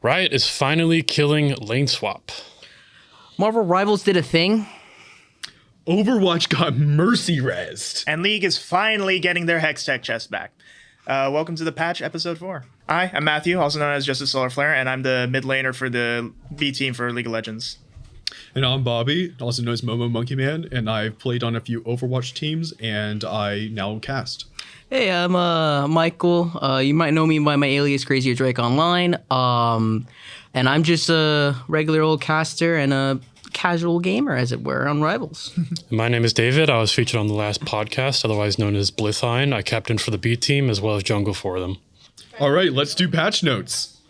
Riot is finally killing lane swap. Marvel Rivals did a thing. Overwatch got mercy rezzed. And League is finally getting their Hextech chest back. Welcome to the patch, episode 4. Hi, I'm Matthew, also known as JustASolarFlare, and I'm the mid laner for the B team for League of Legends. And I'm Bobby, also known as Momomonkeyman, and I've played on a few Overwatch teams, and I now cast. Hey, I'm Michael. You might know me by my alias Crazierdrake online. And I'm just a regular old caster and a casual gamer, as it were, on Rivals. My name is David. I was featured on the last podcast, otherwise known as Blithine. I captained for the B team as well as jungle for them. All right, let's do patch notes.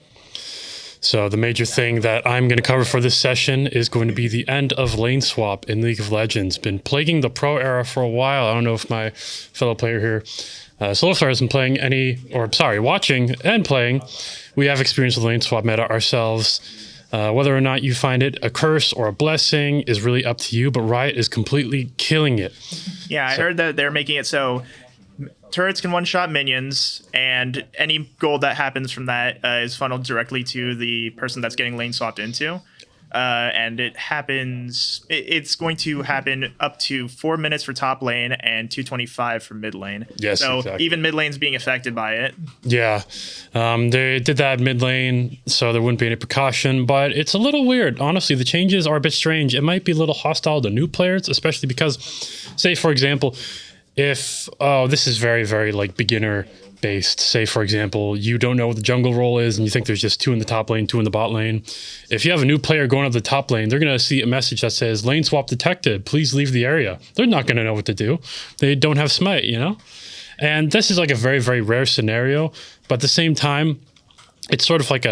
So the major thing that I'm going to cover for this session is going to be the end of lane swap in League of Legends. Been plaguing the pro era for a while. I don't know if my fellow player here, SolarFlare, hasn't watching and playing. We have experience with lane swap meta ourselves. Whether or not you find it a curse or a blessing is really up to you, but Riot is completely killing it. Yeah, I heard that they're making it so turrets can one-shot minions, and any gold that happens from that is funneled directly to the person that's getting lane swapped into. And it's going to happen up to 4 minutes for top lane and 225 for mid lane. Yes, so exactly. even mid lane's being affected by it. Yeah, they did that mid lane, so there wouldn't be any precaution, but it's a little weird. Honestly, the changes are a bit strange. It might be a little hostile to new players, especially because, say, for example, if, this is very, very like beginner based. Say, for example, you don't know what the jungle role is and you think there's just 2 in the top lane, 2 in the bot lane. If you have a new player going up the top lane, they're going to see a message that says lane swap detected, please leave the area. They're not going to know what to do. They don't have smite, you know? And this is like a very, very rare scenario, but at the same time, it's sort of like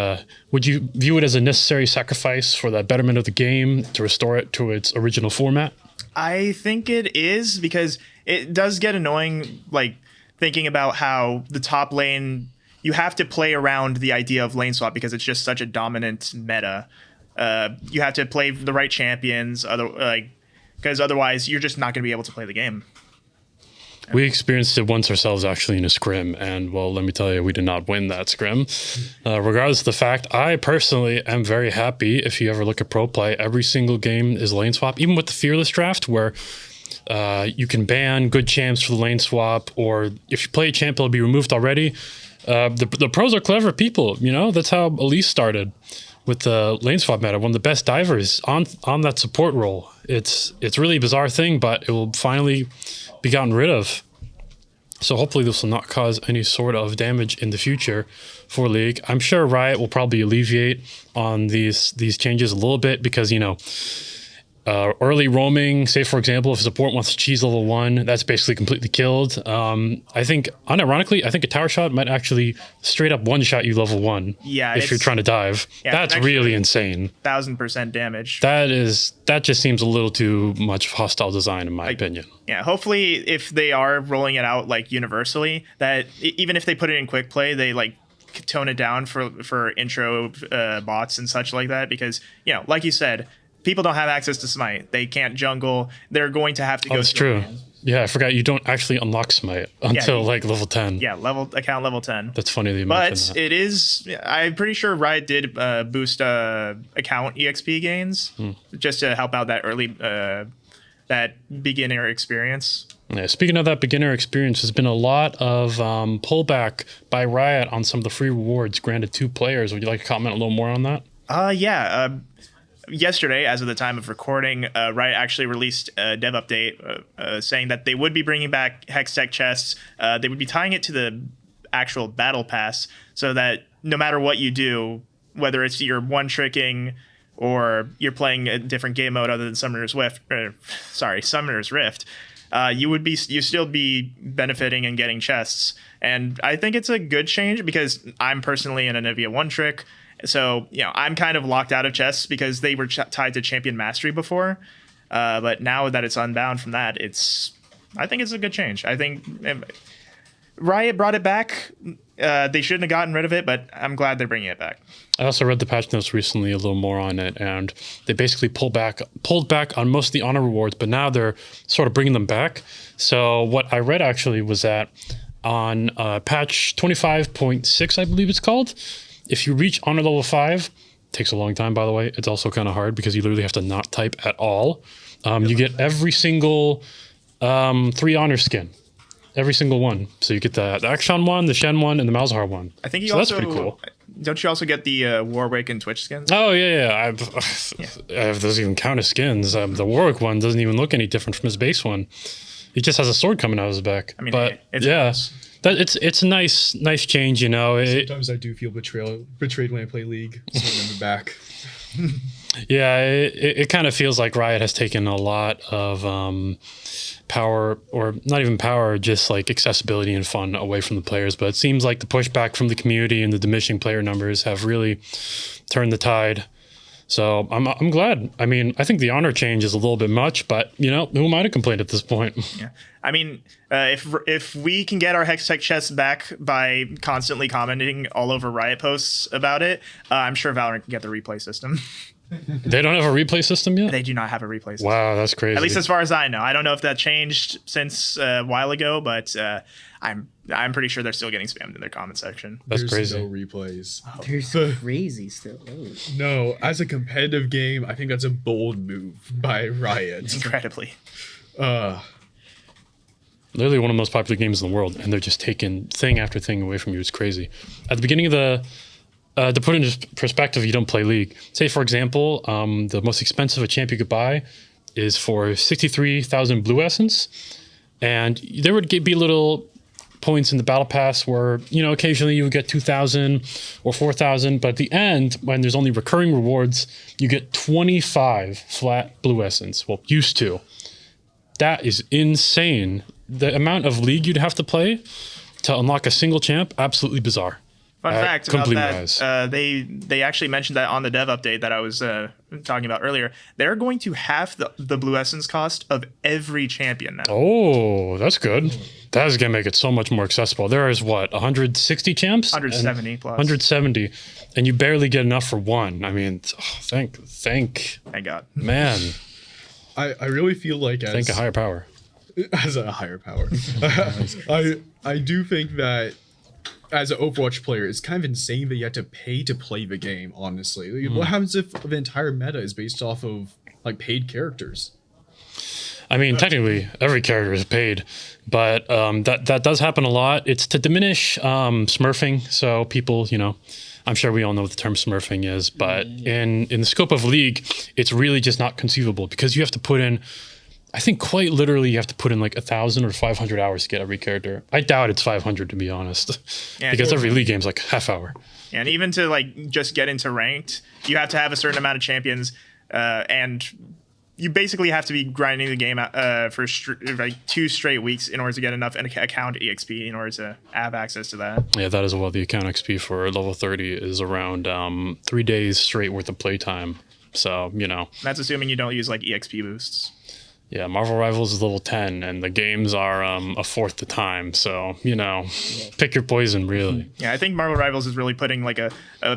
would you view it as a necessary sacrifice for the betterment of the game to restore it to its original format? I think it is, because it does get annoying, like, thinking about how the top lane, you have to play around the idea of lane swap because it's just such a dominant meta. You have to play the right champions, because otherwise you're just not going to be able to play the game. We experienced it once ourselves, actually, in a scrim, and, well, let me tell you, we did not win that scrim. Regardless of the fact, I personally am very happy. If you ever look at pro play, every single game is lane swap, even with the Fearless draft, where you can ban good champs for the lane swap, or if you play a champ, it'll be removed already. The pros are clever people, you know? That's how Elise started with the lane swap meta, one of the best divers on that support role. It's really a bizarre thing, but it will finally be gotten rid of. So hopefully this will not cause any sort of damage in the future for League. I'm sure Riot will probably alleviate on these changes a little bit because, you know, early roaming, say for example, if support wants to cheese level 1, that's basically completely killed. I think, unironically, I think a tower shot might actually straight up one-shot you level 1 if you're trying to dive. Yeah, that's really insane. 1000% damage. That just seems a little too much hostile design in my opinion. Yeah, hopefully if they are rolling it out like universally, that even if they put it in quick play, they like tone it down for intro bots and such like that, because, you know, like you said, people don't have access to smite. They can't jungle. They're going to have to go. That's true. Yeah, I forgot you don't actually unlock smite until like level 10. Yeah, account level 10. That's funny that you mentioned that. But it is, I'm pretty sure Riot did boost account EXP gains just to help out that early, that beginner experience. Yeah, speaking of that beginner experience, there's been a lot of pullback by Riot on some of the free rewards granted to players. Would you like to comment a little more on that? Yesterday, as of the time of recording, Riot actually released a dev update saying that they would be bringing back Hextech chests. They would be tying it to the actual battle pass so that no matter what you do, whether it's you're one-tricking or you're playing a different game mode other than Summoner's Rift, you still be benefiting and getting chests. And I think it's a good change because I'm personally an Anivia one-trick. So, you know, I'm kind of locked out of chests because they were tied to champion mastery before. But now that it's unbound from that, I think it's a good change. I think Riot brought it back. They shouldn't have gotten rid of it, but I'm glad they're bringing it back. I also read the patch notes recently a little more on it, and they basically pulled back on most of the honor rewards, but now they're sort of bringing them back. So what I read actually was that on patch 25.6, I believe it's called, If you reach honor level 5, takes a long time, by the way. It's also kind of hard because you literally have to not type at all. You get every single 3 honor skin. Every single one. So you get the Akshan one, the Shen one, and the Malzahar one. I think you so also that's pretty cool. Don't you also get the Warwick and Twitch skins? Oh yeah. If those even count as skins, the Warwick one doesn't even look any different from his base one. He just has a sword coming out of his back. I mean, but it's yeah, nice. it's a nice change. You know, Sometimes I do feel betrayed when I play League. So I'm back. Yeah, it kind of feels like Riot has taken a lot of power, or not even power, just like accessibility and fun away from the players. But it seems like the pushback from the community and the diminishing player numbers have really turned the tide. So I'm glad. I mean, I think the honor change is a little bit much, but you know, who am I to complain at this point? Yeah, I mean, if we can get our Hextech chests back by constantly commenting all over Riot posts about it, I'm sure Valorant can get the replay system. They don't have a replay system yet? They do not have a replay system. Wow, that's crazy. At least as far as I know. I don't know if that changed since a while ago, but I'm pretty sure they're still getting spammed in their comment section. That's There's crazy. no replays. They're crazy still. Oh. No, as a competitive game, I think that's a bold move by Riot. Incredibly. Literally one of the most popular games in the world, and they're just taking thing after thing away from you. It's crazy. At the beginning of to put into perspective, you don't play League. Say, for example, the most expensive a champ you could buy is for 63,000 blue essence. And there would be little points in the battle pass where, you know, occasionally you would get 2,000 or 4,000. But at the end, when there's only recurring rewards, you get 25 flat blue essence. Well, used to. That is insane. The amount of League you'd have to play to unlock a single champ, absolutely bizarre. Fun fact about completely that, they actually mentioned that on the dev update that I was talking about earlier. They're going to half the blue essence cost of every champion now. Oh, that's good. That is going to make it so much more accessible. There is, what, 160 champs? 170 plus. 170. And you barely get enough for one. I mean, thank Thank God. man. I really feel like Thank a higher power. as a higher power. I do think that as an Overwatch player, it's kind of insane that you have to pay to play the game, honestly. What happens if the entire meta is based off of like paid characters? I mean, technically, every character is paid, but that does happen a lot. It's to diminish smurfing. So people, you know, I'm sure we all know what the term smurfing is, but in the scope of League, it's really just not conceivable because you have to put in, I think quite literally, you have to put in like 1,000 or 500 hours to get every character. I doubt it's 500 to be honest, Yeah, because every League game's like half hour. And even to like just get into ranked, you have to have a certain amount of champions, and you basically have to be grinding the game for like 2 straight weeks in order to get enough account EXP in order to have access to that. Yeah, that is well. The account XP for level 30 is around 3 days straight worth of playtime. So, you know. That's assuming you don't use like EXP boosts. Yeah, Marvel Rivals is level 10, and the games are a fourth the time. So, you know, pick your poison, really. Yeah, I think Marvel Rivals is really putting like a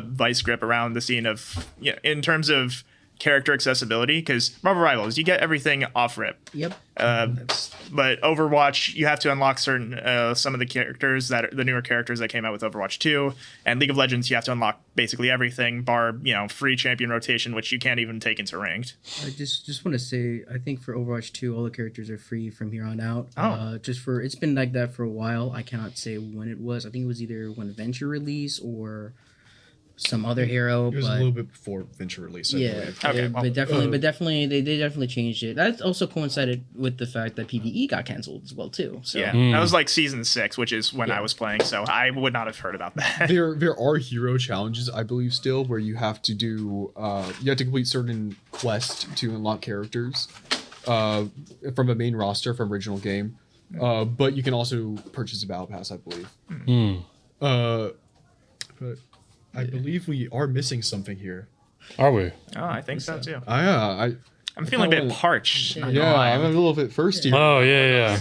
vice grip around the scene of, you know, in terms of character accessibility, because Marvel Rivals, you get everything off rip. Yep. But Overwatch, you have to unlock certain some of the characters that are the newer characters that came out with Overwatch 2, and League of Legends, you have to unlock basically everything, bar, you know, free champion rotation, which you can't even take into ranked. I just want to say, I think for Overwatch 2, all the characters are free from here on out. Oh. It's been like that for a while. I cannot say when it was. I think it was either when Venture release or some other hero. It was but a little bit before Venture release. I yeah, believe. Okay, but definitely, they definitely changed it. That also coincided with the fact that PvE got canceled as well too. So Yeah, that was like season 6, which is when I was playing, so I would not have heard about that. There are hero challenges, I believe, still where you have to do you have to complete certain quests to unlock characters from a main roster from original game, but you can also purchase a battle pass, I believe. But I believe we are missing something here. Are we? Oh, I think so too. I'm feeling a bit parched. not gonna Yeah, lie. I'm a little bit thirsty. Oh, yeah.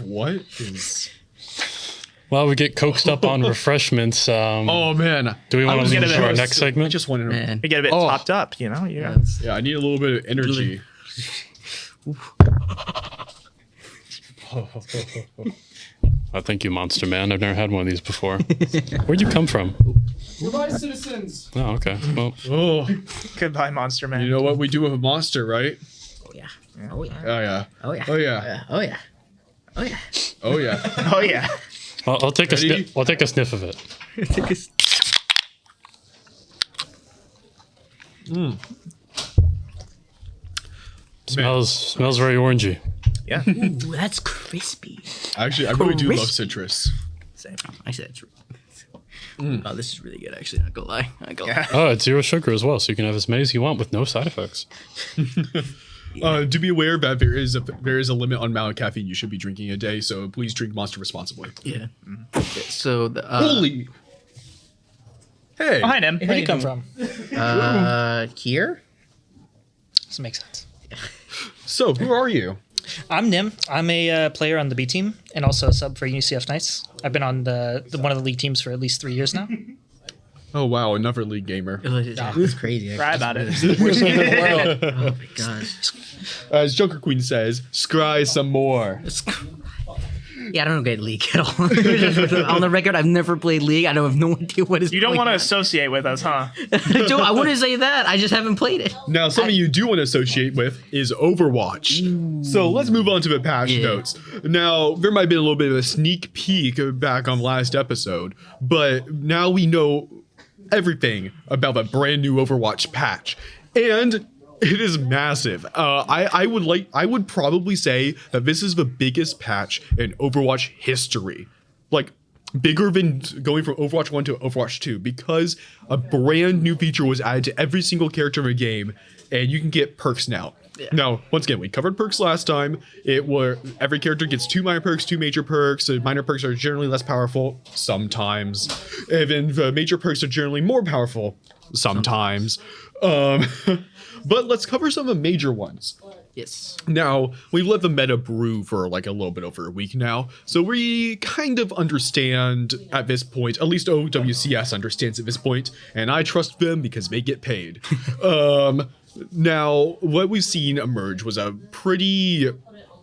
What is? Well, we get coaxed up on refreshments. Oh man, Do we want was to move gonna to our ask- next I segment? just wanted to. man, We get a bit Oh. topped up, you know? Yeah. Yeah, I need a little bit of energy. Thank you, Monster Man. I've never had one of these before. Where'd you come from? Goodbye, citizens. Oh, okay. Well, Oh, Goodbye, Monster Man. you know what we do with a monster, right? Oh yeah. Oh yeah. Oh yeah. Oh yeah. Oh yeah. Oh yeah. Oh yeah. Oh yeah. Oh yeah. I'll take Ready? a sniff. I'll take a sniff of it. Smells very orangey. Yeah. Ooh, that's crispy. Actually, I really do love Crispy. citrus. Same. Actually, that's. Oh, this is really good. Actually, not gonna lie. Not gonna lie. Oh, it's 0 sugar as well, so you can have as many as you want with no side effects. Do be aware that there is a limit on amount of caffeine you should be drinking a day, so please drink Monster responsibly. Yeah. So the Holy. Hey. Oh, hi, Nim. Where'd you come from? here. This makes sense. So, who are you? I'm Nim. I'm a player on the B team and also a sub for UCF Knights. I've been on the one of the league teams for at least 3 years now. Oh wow, another league gamer. It's crazy. Cry about it. Oh my god. As Joker Queen says, scry some more. Yeah, I don't get League at all. On the record, I've never played League. I don't have no idea what is. You don't going want to on. associate with us, huh? I wouldn't say that. I just haven't played it. Now, something you do want to associate with is Overwatch. So let's move on to the patch notes. Now, there might have been a little bit of a sneak peek back on last episode, but now we know everything about the brand new Overwatch patch. And it is massive. I would probably say that this is the biggest patch in Overwatch history. Like, bigger than going from Overwatch 1 to Overwatch 2, because a brand new feature was added to every single character in the game, and you can get perks now. Yeah. Now, once again, we covered perks last time. Every character gets 2 minor perks, 2 major perks. The minor perks are generally less powerful, sometimes. And then the major perks are generally more powerful, sometimes. But let's cover some of the major ones. Yes. Now, we've let the meta brew for like a little bit over a week now, so we kind of understand at this point, at least OWCS understands at this point, and I trust them because they get paid. Now, what we've seen emerge was a pretty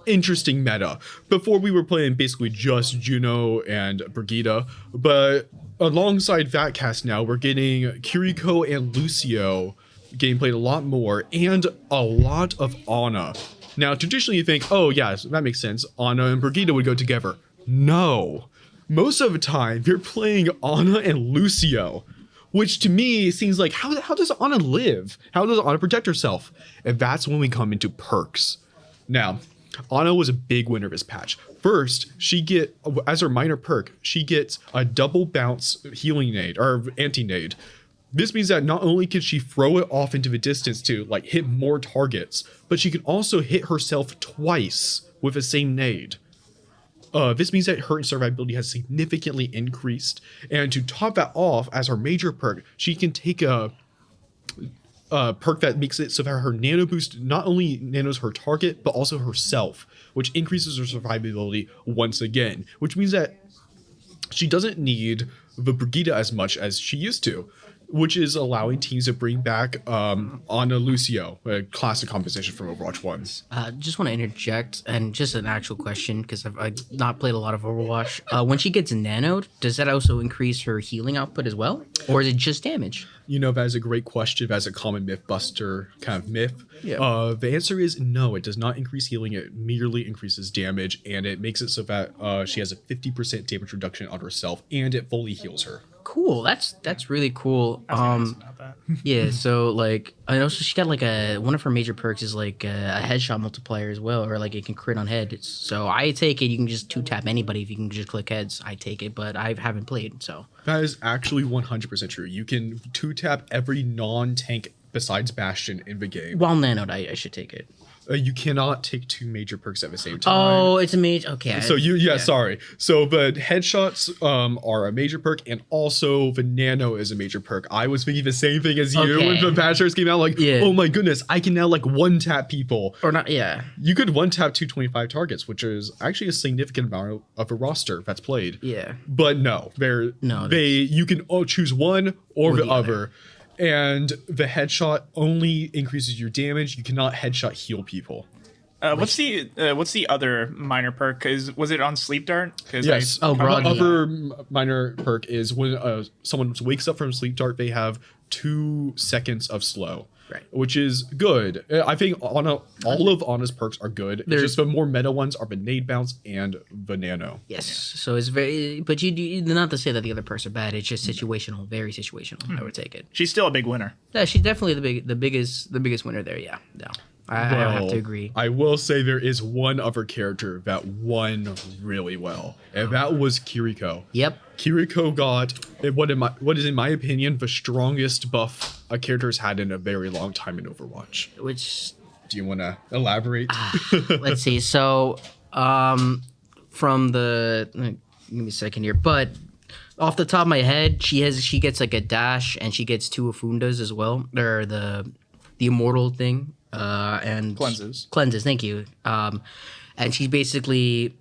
interesting meta. Before we were playing basically just Juno and Brigitte, but alongside that cast now, we're getting Kiriko and Lucio getting played a lot more, and a lot of Ana. Now, traditionally you think, oh yes, that makes sense, Ana and Brigitte would go together. No. Most of the time, you're playing Ana and Lucio, which to me seems like, how does Ana live? How does Ana protect herself? And that's when we come into perks. Now, Ana was a big winner of this patch. First, as her minor perk, she gets a double bounce healing nade, or anti-nade. This means that not only can she throw it off into the distance to like hit more targets, but she can also hit herself twice with the same nade. This means that her survivability has significantly increased, and to top that off, as her major perk, she can take a perk that makes it so that her nano boost not only nanos her target, but also herself, which increases her survivability once again, which means that she doesn't need the Brigitte as much as she used to, which is allowing teams to bring back Ana Lucio, a classic composition from Overwatch 1. Just want to interject, and just an actual question, because I've not played a lot of Overwatch. When she gets nanoed, does that also increase her healing output as well? Or is it just damage? You know, that is a great question. That's a common myth buster kind of myth. Yeah. The answer is no, it does not increase healing. It merely increases damage, and it makes it so that she has a 50% damage reduction on herself, and it fully heals her. Cool. That's really cool. About that. Yeah. So like, I know she got like one of her major perks is like a headshot multiplier as well, or like it can crit on head. So I take it you can just 2-tap anybody if you can just click heads. I take it, but I haven't played. So That is actually 100% true. You can 2-tap every non-tank besides Bastion in the game. while nanoed, I should take it. You cannot take 2 major perks at the same time. Oh, it's a major. Okay. So sorry. So the headshots are a major perk, and also the nano is a major perk. I was thinking the same thing as you Okay. when the patchers came out. Like, Yeah. oh my goodness, I can now like 1-tap people. Or not? Yeah. You could 1-tap 225 targets, which is actually a significant amount of a roster that's played. Yeah. But no, you can choose one or the other. And the headshot only increases your damage. You cannot headshot heal people. What's the other minor perk? Was it on Sleep Dart? Yes. Groggy. Other minor perk is when someone wakes up from sleep dart, they have 2 seconds of slow. Right. Which is good. I think all of Anna's perks are good. It's just the more meta ones are Nade Bounce and Venano. Yes. So it's very, but you not to say that the other perks are bad. It's just situational, very situational. I would take it. She's still a big winner. Yeah, she's definitely the biggest winner there. Yeah. No, I have to agree. I will say there is one other character that won really well, and that was Kiriko. Yep. Kiriko got what is in my opinion the strongest buff a character's had in a very long time in Overwatch. Which Do you want to elaborate? let's see. So, from the give me a second here, but off the top of my head, she gets like a dash and she gets 2 Afundas as well. Or the immortal thing. And Cleanses. Thank you. And she's basically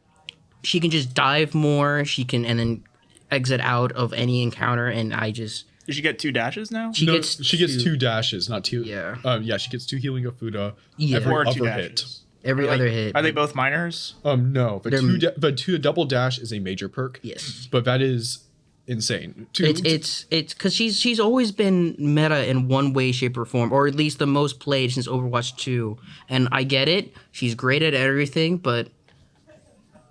she can just dive more. She can and then exit out of any encounter. And Does she get 2 dashes now? She gets 2 dashes, not 2. Yeah. She gets 2 healing of Fuda Yeah. every Or 2 other dashes. hit. Every other hit. Are they both minors? No, but a double dash is a major perk. Yes. But that is insane. It's because she's always been meta in one way, shape, or form, or at least the most played since Overwatch 2. And I get it; she's great at everything, but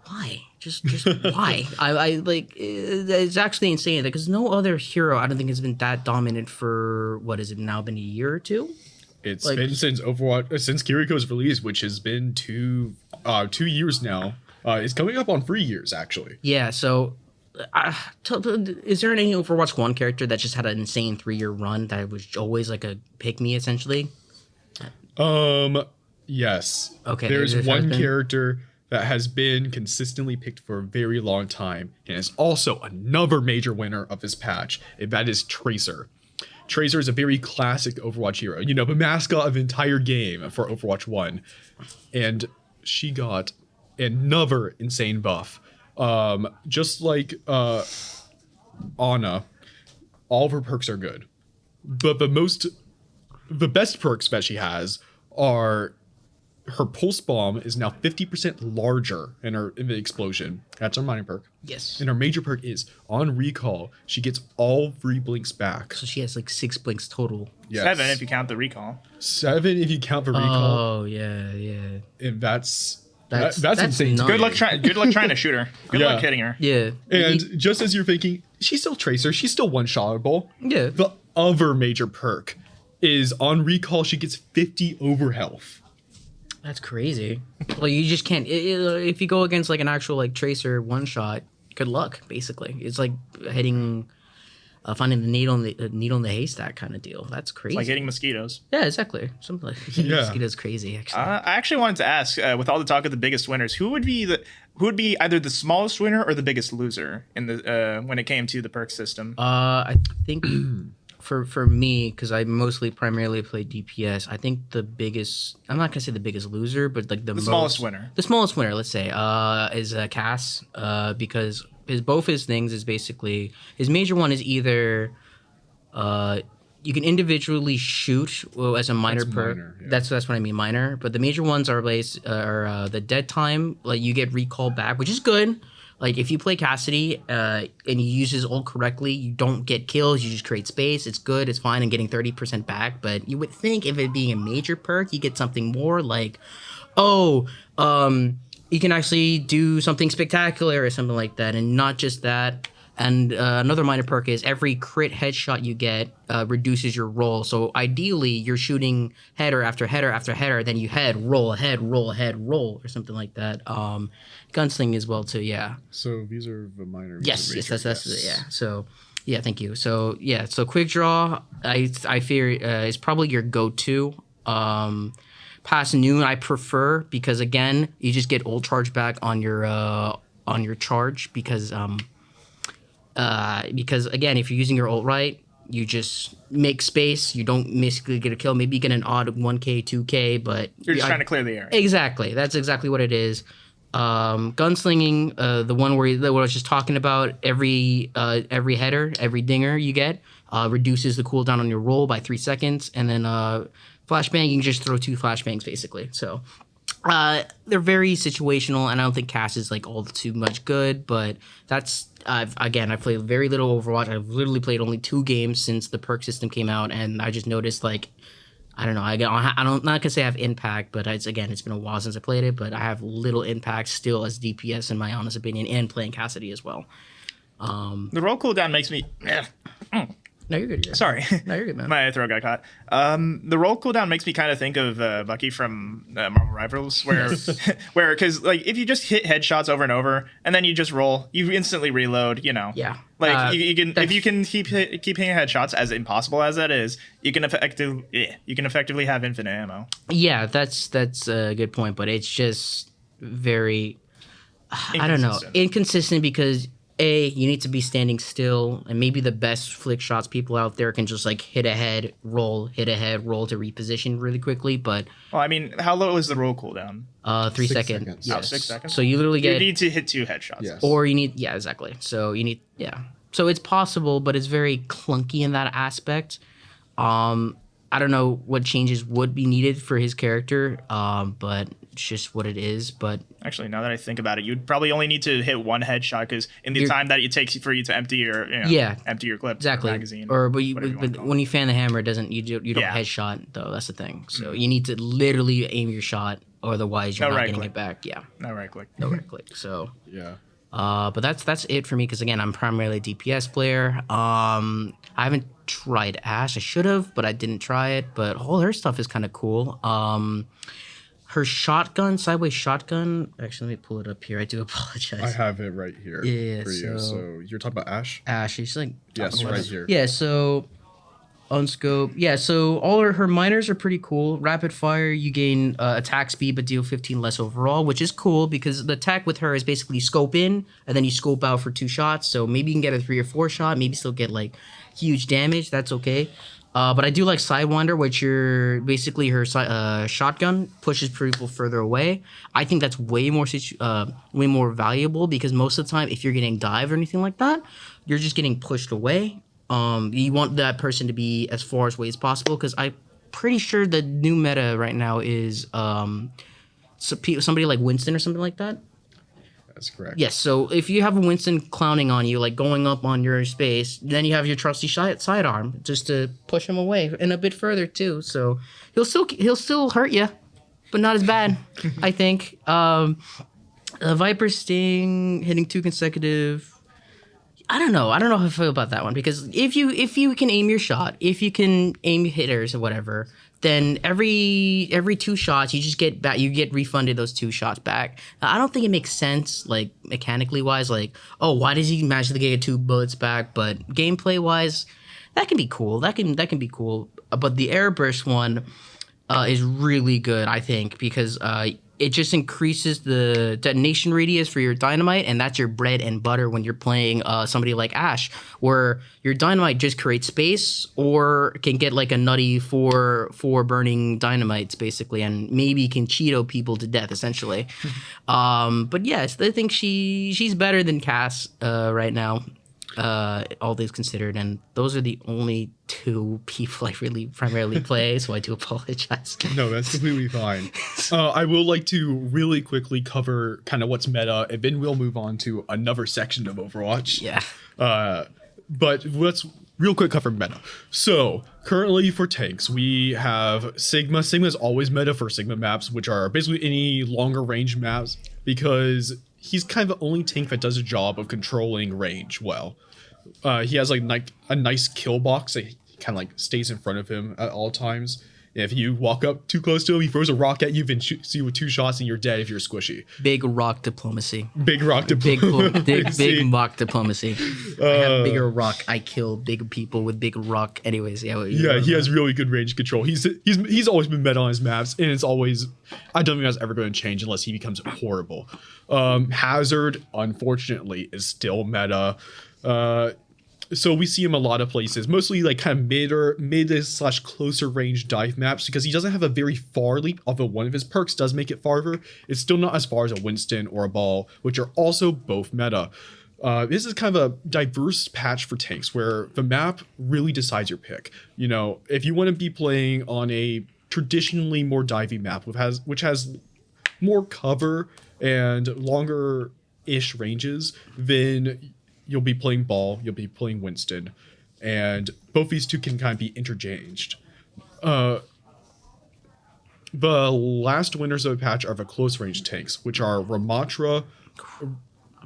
why? Just why? I like it's actually insane because no other hero I don't think has been that dominant for what has it now been a year or 2? It's been since Overwatch, since Kiriko's release, which has been 2 years now. It's coming up on 3 years actually. Yeah. So, is there any Overwatch 1 character that just had an insane 3-year run that was always like a pick me essentially? Yes. Okay, There's there's one been- character that has been consistently picked for a very long time, and is also another major winner of this patch, and that is Tracer. Tracer is a very classic Overwatch hero. You know, the mascot of the entire game for Overwatch 1. And she got another insane buff. Just like Ana, all of her perks are good. But the best perks that she has are her pulse bomb is now 50% larger in the explosion. That's her minor perk. Yes. And her major perk is on recall, she gets all 3 blinks back. So she has like 6 blinks total. Yes. 7 if you count the recall. 7 if you count the recall. Oh yeah. And that's That's insane. nuts. Good luck trying to shoot her. Good luck hitting her. Yeah. And just as you're thinking, she's still Tracer, she's still one-shotable. Yeah. The other major perk is on recall, she gets 50 over health. That's crazy. Well, you just can't. If you go against like an actual like Tracer one shot, good luck. Basically, it's like hitting, finding the needle in the haystack kind of deal. That's crazy. Like hitting mosquitoes. Yeah, exactly. Something like Yeah. mosquitoes crazy. Actually, I actually wanted to ask, with all the talk of the biggest winners, who would be either the smallest winner or the biggest loser in the when it came to the perk system? I think for me, because I primarily play DPS, I think the biggest. I'm not gonna say the biggest loser, but like the smallest winner. The smallest winner, let's say, is Cass, because both his things is basically his major one is either you can individually shoot as a minor That's perk. minor, yeah. That's what I mean, minor. But the major ones are the dead time, like you get recall back, which is good. Like if you play Cassidy and you use his ult correctly, you don't get kills. You just create space. It's good. It's fine. And getting 30% back. But you would think if it being a major perk, you get something more like, you can actually do something spectacular or something like that. And not just that. And another minor perk is every crit headshot you get reduces your roll. So ideally, you're shooting header after header after header, then you roll, or something like that. Gunsling as well too. Yeah. So these are the minor. Yes. That's yeah. So yeah, thank you. So yeah, so quick draw, I fear is probably your go-to. Past noon I prefer because again, you just get ult charge back on your charge because again, if you're using your ult right, you just make space. You don't basically get a kill. Maybe you get an odd 1k, 2k, but You're just trying to clear the area. Exactly. That's exactly what it is. Gunslinging, the one where what I was just talking about, every header, every dinger you get reduces the cooldown on your roll by 3 seconds, and then flashbang, you can just throw 2 flashbangs basically. So They're very situational, and I don't think Cass is like all too much good. But that's I've played very little Overwatch. I've literally played only 2 games since the perk system came out, and I just noticed like I don't know. I'm not gonna say I have impact, but it's been a while since I played it. But I have little impact still as DPS in my honest opinion, and playing Cassidy as well. The roll cooldown makes me. No, you're good. Sorry. No, you're good, man. My throat got caught. The roll cooldown makes me kind of think of Bucky from Marvel Rivals, where, because like if you just hit headshots over and over, and then you just roll, you instantly reload. You know. Yeah. Like you can, if you can keep hitting headshots, as impossible as that is, you can effectively have infinite ammo. Yeah, that's a good point, but it's just very, I don't know, inconsistent because. You need to be standing still, and maybe the best flick shots people out there can just like hit ahead, roll to reposition really quickly. But well, I mean, how low is the roll cooldown? 3 6 seconds. seconds. Yes. Oh, 6 seconds. So you literally You need to hit 2 headshots. Yes. or you need, exactly. So you need, So it's possible, but it's very clunky in that aspect. I don't know what changes would be needed for his character, but it's just what it is. But actually, now that I think about it, you'd probably only need to hit 1 headshot because in the time that it takes for you to empty your empty your clip exactly. magazine, but when you fan the hammer, it doesn't you don't headshot though. That's the thing. So you need to literally aim your shot, otherwise you're not getting it back. Yeah, no right click. no right click. So Yeah. but that's it for me because again I'm primarily a DPS player. I haven't tried Ashe. I should have, but I didn't try it. But all her stuff is kind of cool. Her shotgun, sideways shotgun. Actually, let me pull it up here. I do apologize. I have it right here for you. So you're talking about Ashe? Ashe, she's like Yes, right here. Yeah, so unscope. Yeah, so all her minors are pretty cool. Rapid fire, you gain attack speed but deal 15 less overall, which is cool because the attack with her is basically scope in and then you scope out for 2 shots. So maybe you can get a 3 or 4 shot, maybe still get like huge damage. That's okay. But I do like Sidewinder, which you're basically her shotgun pushes people further away. I think that's way more valuable because most of the time, if you're getting dive or anything like that, you're just getting pushed away. You want that person to be as far away as possible because I'm pretty sure the new meta right now is somebody like Winston or something like that. That's correct. Yes, so if you have a Winston clowning on you, like going up on your space, then you have your trusty sidearm just to push him away and a bit further too. So he'll still hurt you, but not as bad, I think. Viper Sting hitting 2 consecutive. I don't know how I feel about that one because if you can aim your shot, if you can aim hitters or whatever, then every 2 shots you just get back. You get refunded those 2 shots back. Now, I don't think it makes sense, like mechanically wise. Like, oh, why does he magically get 2 bullets back? But gameplay wise, that can be cool. That can be cool. But the airburst one is really good, I think, because it just increases the detonation radius for your dynamite, and that's your bread and butter when you're playing somebody like Ashe, where your dynamite just creates space or can get like a nutty four burning dynamites, basically, and maybe can Cheeto people to death, essentially. But yes, I think she's better than Cass right now, all things considered, and those are the only 2 people I really primarily play, so I do apologize. No, that's completely fine. I will like to really quickly cover kind of what's meta, and then we'll move on to another section of Overwatch. Yeah. But let's real quick cover meta. So currently for tanks, we have Sigma. Sigma is always meta for Sigma maps, which are basically any longer range maps, because he's kind of the only tank that does a job of controlling range well. He has like a nice kill box that kind of like stays in front of him at all times. If you walk up too close to him, he throws a rock at you, then shoots you with 2 shots, and you're dead if you're squishy. Big rock diplomacy. Big rock diplomacy. Big rock diplomacy. I have bigger rock. I kill big people with big rock. Anyways, yeah. He has really good range control. He's always been meta on his maps, and it's always, I don't think that's ever going to change unless he becomes horrible. Hazard, unfortunately, is still meta. So we see him a lot of places, mostly like kind of mid/ closer range dive maps, because he doesn't have a very far leap, although one of his perks does make it farther. It's still not as far as a Winston or a Ball, which are also both meta. This is kind of a diverse patch for tanks where the map really decides your pick. You know, if you want to be playing on a traditionally more divey map, which has more cover and longer-ish ranges, then you'll be playing Ball, you'll be playing Winston, and both these two can kind of be interchanged. The last winners of the patch are the close-range tanks, which are Ramatra,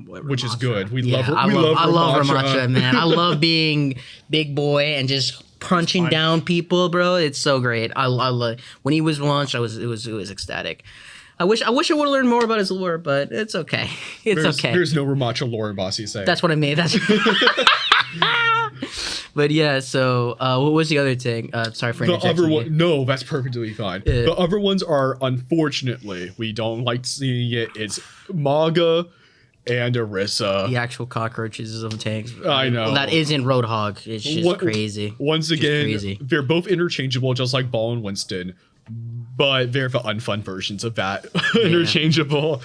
which is good. We love Ramatra, man. I love being big boy and just punching down people, bro. It's so great. I love when he was launched. It was ecstatic. I wish I would have learned more about his lore, but it's okay. Okay. There's no Ramatra lore in Boss, you say. That's what I mean. That's. But yeah, so what was the other thing? Sorry for interjecting. The other one, no, that's perfectly fine. The other ones are, unfortunately, we don't like seeing it. It's Maga and Orisa. The actual cockroaches of tanks. I know. That isn't Roadhog. It's just crazy. Once again, they're both interchangeable, just like Ball and Winston, but they're the unfun versions of that. Interchangeable.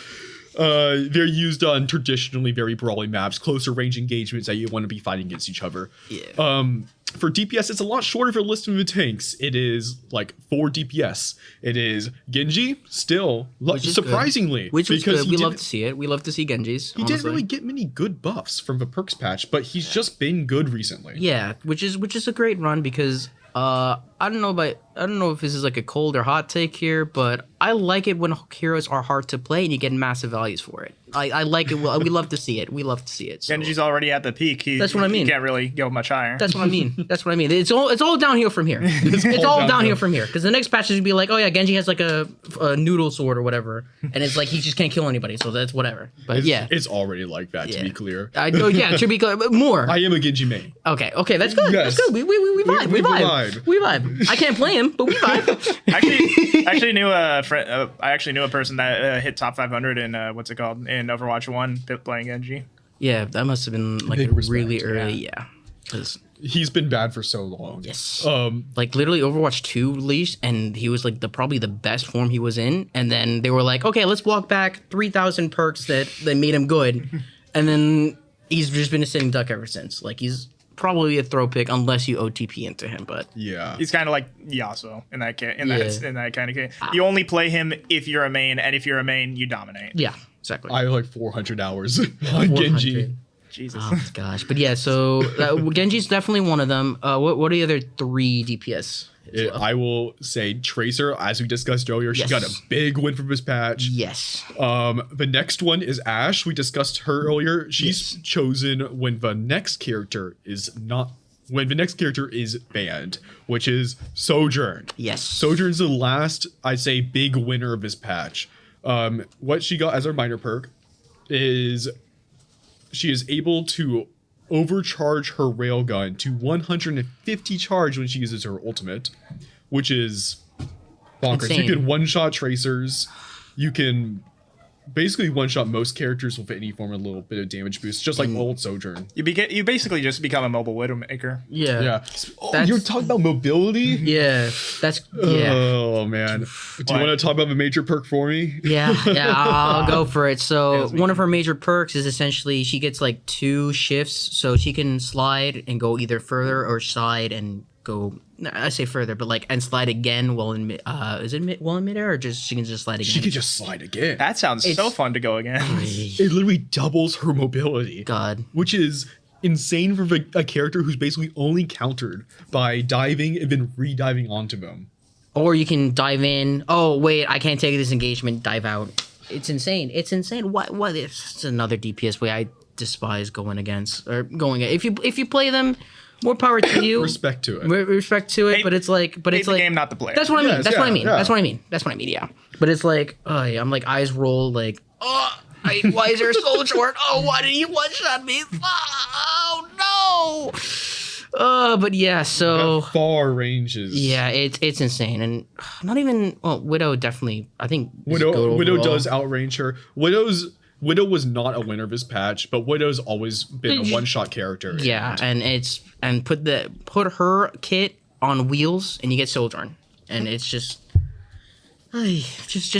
They're used on traditionally very brawly maps, closer range engagements that you want to be fighting against each other. Yeah. For DPS, it's a lot shorter for a list of the tanks. It is like 4 DPS. It is Genji, still, surprisingly. Which is good. We love to see it. We love to see Genjis. He didn't really get many good buffs from the perks patch, but he's just been good recently. Yeah, which is a great run because I don't know if this is like a cold or hot take here, but I like it when heroes are hard to play and you get massive values for it. I like it. We love to see it. We love to see it. So. Genji's already at the peak. That's what I mean. He can't really go much higher. That's what I mean. It's all downhill from here. It's all downhill from here because the next patch is gonna be like, oh yeah, Genji has like a noodle sword or whatever, and it's like he just can't kill anybody, so that's whatever. But it's already like that to be clear. I know. Yeah, it should be clear. But more. I am a Genji main. Okay, that's good. Yes. That's good. We vibe. We vibe. I can't play him, but we vibe. I actually knew a friend. I actually knew a person that hit top 500 in what's it called in Overwatch 1 playing Genji. Yeah, that must have been like really early. Yeah, because he's been bad for so long. Yes. Like literally Overwatch 2 released, and he was like probably the best form he was in, and then they were like, okay, let's walk back 3,000 perks that made him good, and then he's just been a sitting duck ever since. Like he's probably a throw pick unless you OTP into him, but yeah, he's kind of like Yasuo in that kind of case. You only play him if you're a main, and if you're a main, you dominate. Yeah, exactly. I have like 400 hours on Genji. Jesus. Oh my gosh, but yeah, so Genji's definitely one of them. What are the other 3 DPS? I will say Tracer, as we discussed earlier, she got a big win from this patch. Yes. The next one is Ashe. We discussed her earlier. She's chosen when the next character is banned, which is Sojourn. Yes. Sojourn's the last, I'd say, big winner of this patch. What she got as her minor perk is she is able to overcharge her railgun to 150 charge when she uses her ultimate, which is bonkers. Insane. You can one-shot tracers. You can basically one-shot most characters with any form of a little bit of damage boost, just like old Sojourn. You basically just become a mobile Widowmaker. Yeah. Oh, you're talking about mobility? Yeah. Oh, man. Do you want to talk about the major perk for me? Yeah, I'll go for it. So one of her major perks is essentially she gets like 2 shifts, so she can slide and go either further or slide and go. I say further, but like and slide again while in in midair, or just she can just slide again. She can just slide again. That sounds so fun to go again. It literally doubles her mobility. God, which is insane for a character who's basically only countered by diving and then re-diving onto them. Or you can dive in. Oh wait, I can't take this engagement. Dive out. It's insane. What? It's another DPS way I despise going against or going. If you play them. More power to you. Respect to it. Respect to it, but it's like, the game, not the player. That's what I mean. Yes, That's what I mean. yeah. That's what I mean. That's what I mean. Yeah. But it's like, I'm like eyes roll, like, why is there so short? Oh, why did you one shot me? Oh no. But yeah, so far ranges. Yeah, it's insane, and not even Widow definitely. I think Widow does outrange her. Widow was not a winner of this patch, but Widow's always been a one-shot character. Yeah, and put her kit on wheels, and you get Sojourn, and it's just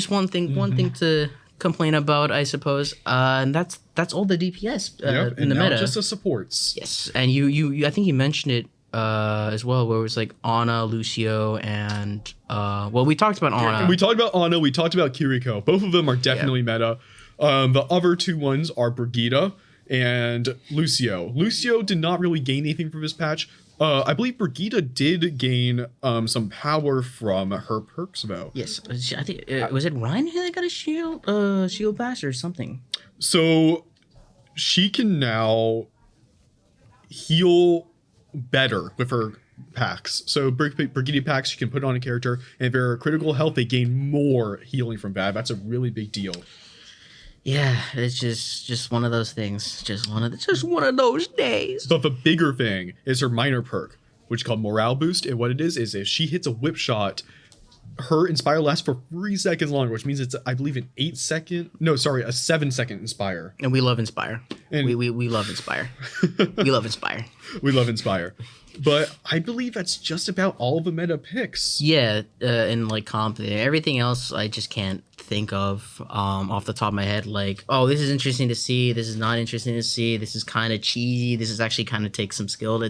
one thing to complain about, I suppose. And that's all the DPS in the now meta. just the supports. Yes, and you I think you mentioned it as well, where it was like Ana, Lucio, and well, we talked about Ana. We talked about Ana. We talked about Kiriko. Both of them are definitely meta. The other two ones are Brigitte and Lucio. Lucio did not really gain anything from this patch. I believe Brigitte did gain some power from her perks though. Yes, I think was it Ryan who got a shield bash or something. So she can now heal better with her packs. So Brigitte packs she can put on a character, and if they're critical health, they gain more healing from that. That's a really big deal. Yeah, it's just one of those things. Just one of those days. But the bigger thing is her minor perk, which is called Morale Boost. And what it is if she hits a whip shot, her Inspire lasts for 3 seconds longer, which means it's, I believe, a 7-second Inspire. And we love Inspire. And we love Inspire. We love Inspire. We love Inspire. But I believe that's just about all the meta picks. Yeah, and like comp, everything else I just can't think of off the top of my head. Like, oh, this is interesting to see. This is not interesting to see. This is kind of cheesy. This is actually kind of takes some skill to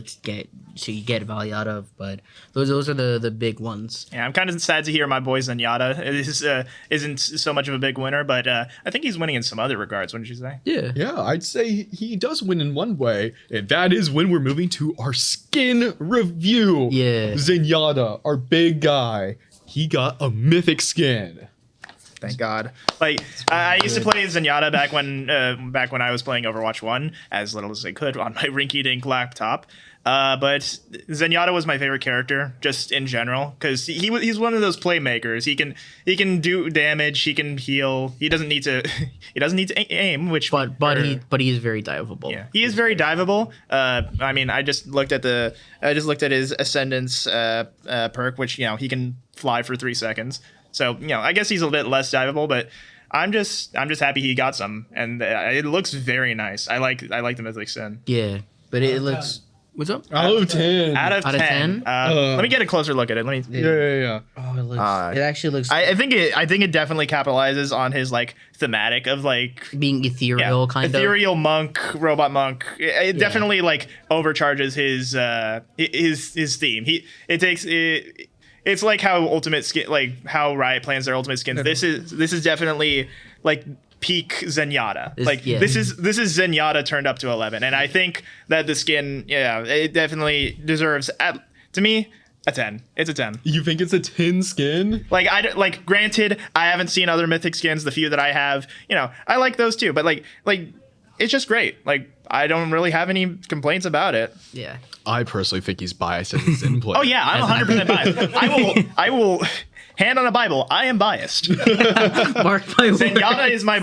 get value out of. But those are the big ones. Yeah, I'm kind of sad to hear my boy Zenyatta isn't so much of a big winner, but I think he's winning in some other regards. Wouldn't you say? Yeah. Yeah, I'd say he does win in one way, and that is when we're moving to our skin review. Yeah. Zenyatta, our big guy, he got a mythic skin. Thank God. Like I used to play Zenyatta back when I was playing Overwatch 1 as little as I could on my rinky-dink laptop. But Zenyatta was my favorite character just in general because he's one of those playmakers. He can do damage. He can heal. He doesn't need to aim. But he is very diveable. Yeah, he is very diveable. I mean, I just looked at his Ascendance perk, which he can fly for 3 seconds. So I guess he's a bit less diveable, but I'm just happy he got some, and it looks very nice. I like the Mythic Sin. Yeah, but it looks. What's up? Out of 10. Out of 10. Let me get a closer look at it. Yeah. Oh, it looks. It actually looks. I think it definitely capitalizes on his like thematic of like being ethereal, kind of ethereal monk, robot monk. It definitely like overcharges his theme. It's like how Ultimate Skin, like how Riot plans their Ultimate Skins. This is definitely like peak Zenyatta. This is Zenyatta turned up to 11, and I think that the skin, it definitely deserves to me a 10. It's a 10. You think it's a 10 skin? Granted, I haven't seen other mythic skins. The few that I have, I like those too. But like it's just great. Like I don't really have any complaints about it. Yeah. I personally think he's biased as a Zen player. Oh yeah, I'm 100% biased. I will hand on a Bible. I am biased. Mark my words. Zenyatta is my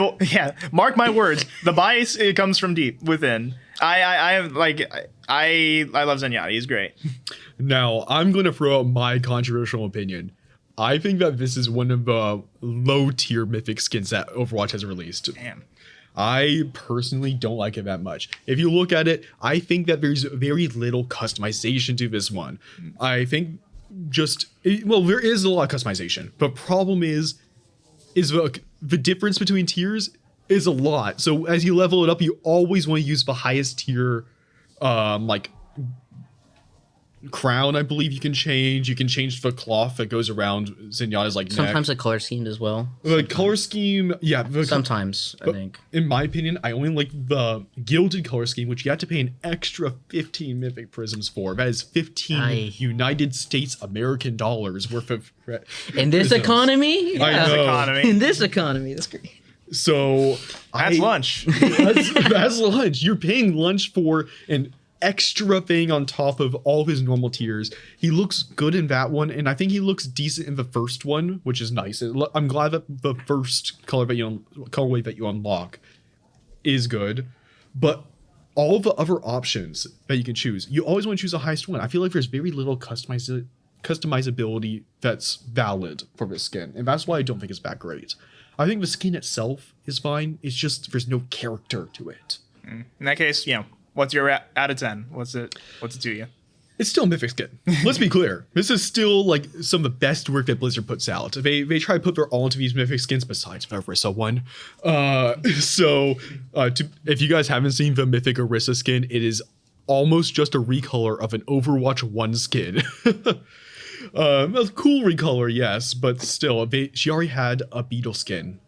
mark my words. The bias it comes from deep within. I love Zenyatta. He's great. Now I'm going to throw out my controversial opinion. I think that this is one of the low tier mythic skins that Overwatch has released. Damn. I personally don't like it that much. If you look at it, I think that there's very little customization to this one. I think there is a lot of customization. But problem is the difference between tiers is a lot. So as you level it up, you always want to use the highest tier, crown. I believe you can change. You can change the cloth that goes around Zenyatta's sometimes neck. a color scheme as well. The color scheme, yeah. Sometimes I think. In my opinion, I only like the gilded color scheme, which you have to pay an extra 15 mythic prisms for. That is 15 United States American dollars worth of. In this prisms. economy, I know. In this economy, that's great. So That's lunch. That's lunch. You're paying lunch for an extra thing on top of all of his normal tiers. He looks good in that one, and I think he looks decent in the first one, which is nice. I'm glad that the first colorway that you unlock is good, but all the other options that you can choose, you always want to choose the highest one. I feel like there's very little customizability that's valid for this skin, and that's why I don't think it's that great. I think the skin itself is fine. It's just there's no character to it. In that case, what's your out of 10? What's it to you? It's still a mythic skin. Let's be clear. This is still like some of the best work that Blizzard puts out. They try to put their all into these mythic skins besides the Orisa one. If you guys haven't seen the mythic Orisa skin, it is almost just a recolor of an Overwatch 1 skin. A cool recolor, yes, but still, she already had a Beetle skin.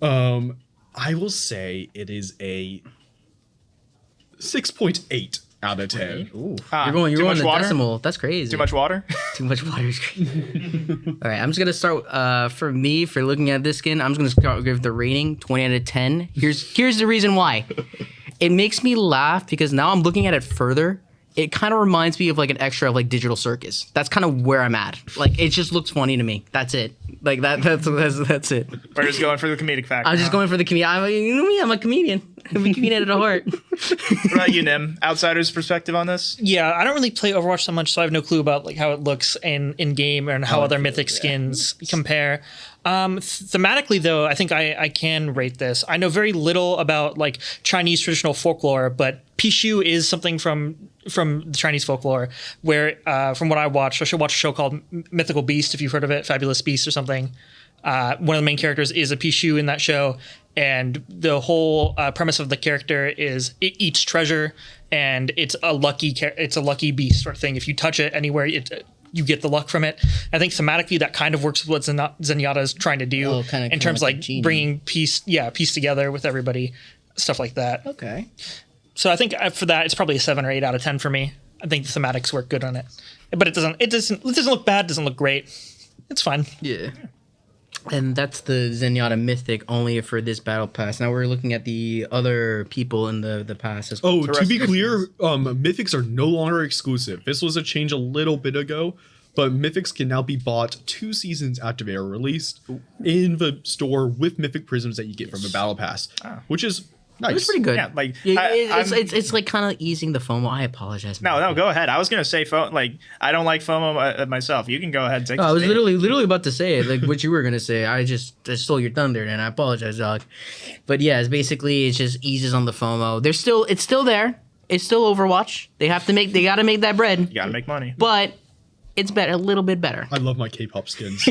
I will say it is a 6.8 out of 10. Ooh. Ah, You're too going much the water? decimal. That's crazy. Too much water? Too much water is crazy. All right, I'm just gonna start. For me, for looking at this skin, I'm just gonna give the rating 20 out of 10. Here's the reason why. It makes me laugh because now I'm looking at it further. It kind of reminds me of like an extra of like Digital Circus. That's kind of where I'm at. Like it just looks funny to me. That's it. Like that's it. We're just going for the comedic factor. I'm just going for the comedian. You know me, I'm a comedian. I'm a comedian at heart. What about you, Nim? Outsider's perspective on this? Yeah, I don't really play Overwatch so much, so I have no clue about like how it looks in game and how other mythic skins compare. Thematically, though, I think I can rate this. I know very little about like Chinese traditional folklore, but Pishu is something from the Chinese folklore. Where from what I watched, I should watch a show called Mythical Beast, if you've heard of it, Fabulous Beast or something. One of the main characters is a Pishu in that show, and the whole premise of the character is it eats treasure, and it's a lucky beast sort of thing. If you touch it anywhere, you get the luck from it. I think thematically that kind of works with what Zenyatta is trying to do in terms of like bringing peace together with everybody, stuff like that. Okay. So I think for that it's probably a 7 or 8 out of 10 for me. I think the thematics work good on it, but it doesn't look bad. Doesn't look great. It's fine. Yeah. And that's the Zenyatta Mythic only for this battle pass. Now we're looking at the other people in the pass as well. Oh, to be clear, Mythics are no longer exclusive. This was a change a little bit ago, but Mythics can now be bought 2 seasons after they are released in the store with Mythic Prisms that you get from the battle pass, which is nice. It's pretty good. Yeah, like it's like kind of easing the FOMO. I apologize. No, go ahead. I was gonna say FOMO. Like I don't like FOMO myself. You can go ahead and take. I was the stage. literally about to say it, like what you were gonna say. I stole your thunder, and I apologize, dog. But yeah, it just eases on the FOMO. It's still there. It's still Overwatch. They gotta make that bread. You gotta make money. But it's better, a little bit better. I love my K-pop skins.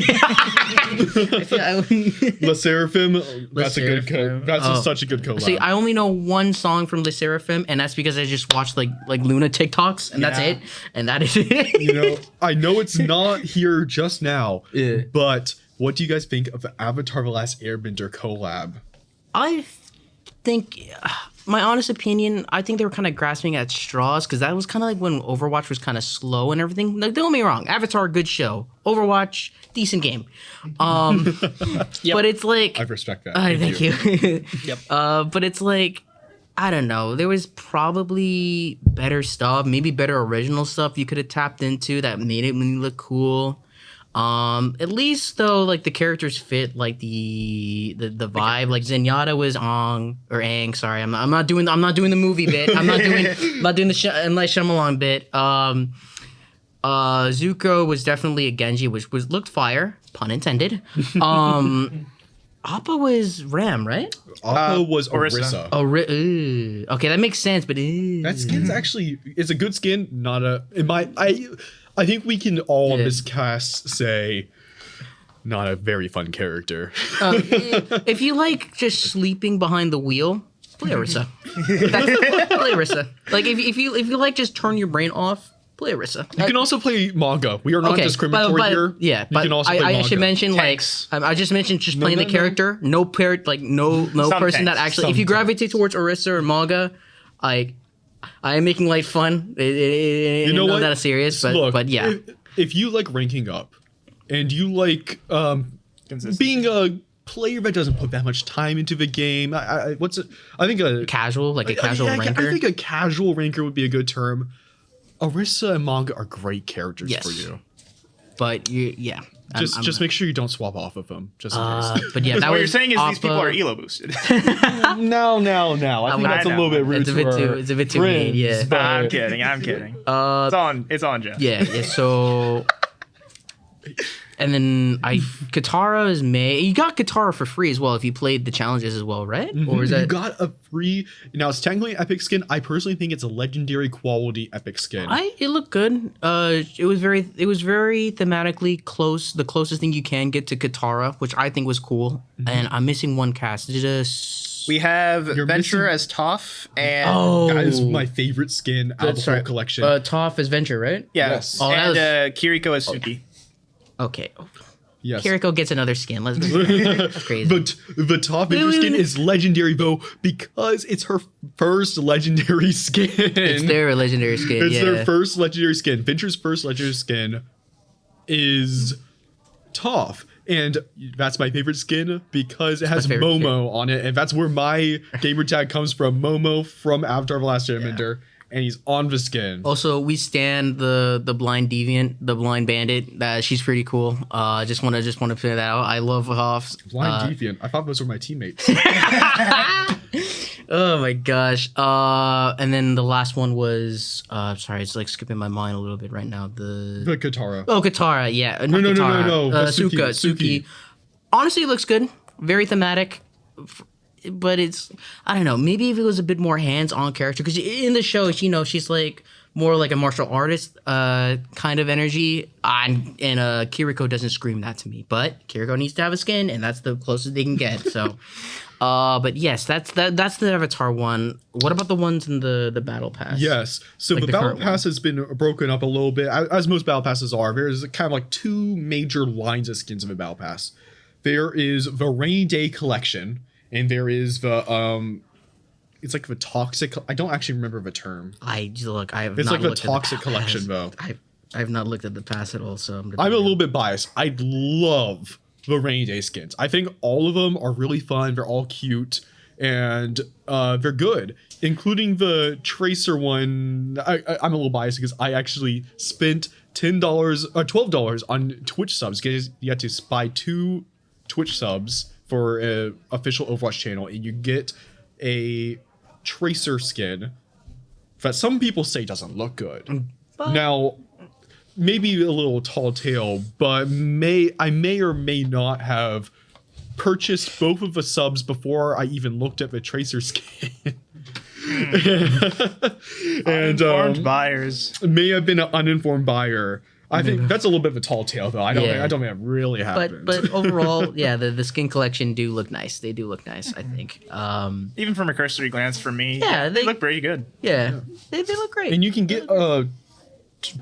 La Seraphim, that's a good collab. That's such a good collab. See, I only know one song from Le Seraphim, and that's because I just watched like Luna TikToks, and that's it. And that is it. I know it's not here just now, but what do you guys think of the Avatar: The Last Airbender collab? I think, my honest opinion, I think they were kind of grasping at straws because that was kind of like when Overwatch was kind of slow and everything. Like, don't get me wrong, Avatar, good show. Overwatch, decent game. But it's like, I respect that. Thank you. Yep. But it's like, I don't know. There was probably better stuff, maybe better original stuff you could have tapped into that made it look cool. At least though, like the characters fit like the vibe. Like Zenyatta was Aang. Sorry, I'm not doing the movie bit. I'm not doing the M. Night Shyamalan bit. Zuko was definitely a Genji, which looked fire, pun intended. Appa was Ram, right? Appa was Orisa. Okay, that makes sense. But that skin's actually it's a good skin. Not a I think we can all on this cast say not a very fun character. If you like just sleeping behind the wheel, play Orisa. Play Orisa. Like if you like just turn your brain off, play Orisa. You can also play manga. We are not discriminatory here. Yeah, you can also play manga. I should mention Tanks. I just mentioned just playing the character. No person that actually. If you gravitate towards Orisa or manga, I am making light fun. You know what? Not that serious, but look, but yeah. If you like ranking up, and you like being a player that doesn't put that much time into the game, I think a casual, like a casual ranker. I think a casual ranker would be a good term. Orisa and manga are great characters for you. But yeah. Just make sure you don't swap off of them, just in case. But yeah, what you're saying is these people are elo boosted. No. I think that's a little bit rude. It's a bit too mean. Yeah. I'm kidding. It's on Jeff. Yeah. So, and then Katara is May. You got Katara for free as well if you played the challenges as well, right? Mm-hmm. Or is that you got a free? Now it's technically an epic skin. I personally think it's a legendary quality epic skin. It looked good. It was very thematically close. The closest thing you can get to Katara, which I think was cool. Mm-hmm. And I'm missing one cast. Is it We have You're Venture missing- as Toph and That is my favorite skin out of the whole collection. Toph is Venture, right? yeah, Yes. Oh, that and Kiriko as Suki. Okay. yes. Kiriko gets another skin. Let's That's crazy. But the top Venture skin is legendary, though, because it's her first legendary skin. It's their legendary skin. It's yeah. their first legendary skin. Venture's first legendary skin is Toph. And that's my favorite skin because it has my favorite Momo on it. And that's where my gamer tag comes from. Momo from Avatar of the Last Airbender. And he's on the skin. Also, we stand the blind deviant, the blind bandit. She's pretty cool. Just wanna put that out. I love Hoffs. Blind Deviant. I thought those were my teammates. Oh my gosh. And then the last one was sorry, it's like skipping my mind a little bit right now. The Katara. Oh, Katara, yeah. No. Suki. Suki. Honestly, it looks good. Very thematic. But it's, I don't know, maybe if it was a bit more hands-on character. Because in the show, she's like more like a martial artist kind of energy. And Kiriko doesn't scream that to me. But Kiriko needs to have a skin, and that's the closest they can get. So, but yes, that's the Avatar one. What about the ones in the Battle Pass? Yes. So Like the the Battle current Pass has been broken up a little bit, as most Battle Passes are. There's kind of like two major lines of skins of a Battle Pass. There is the Rainy Day Collection, and there is the it's like the Toxic. I don't actually remember the term. It's like the Toxic Collection, though. I have not looked at the pass at all, so I'm a little bit biased. I love the Rainy Day skins. I think all of them are really fun. They're all cute, and they're good, including the Tracer one. I'm a little biased because I actually spent $10 or $12 on Twitch subs because you had to buy 2 Twitch subs for an official Overwatch channel, and you get a Tracer skin that some people say doesn't look good. Now, maybe a little tall tale, but I may or may not have purchased both of the subs before I even looked at the Tracer skin. And Uninformed buyers. may have been an uninformed buyer. I think that's a little bit of a tall tale, though. I don't think that really happened. But overall, yeah, the skin collection do look nice. They do look nice, I think. Even from a cursory glance from me, Yeah, they look pretty good. Yeah, they look great. And you can get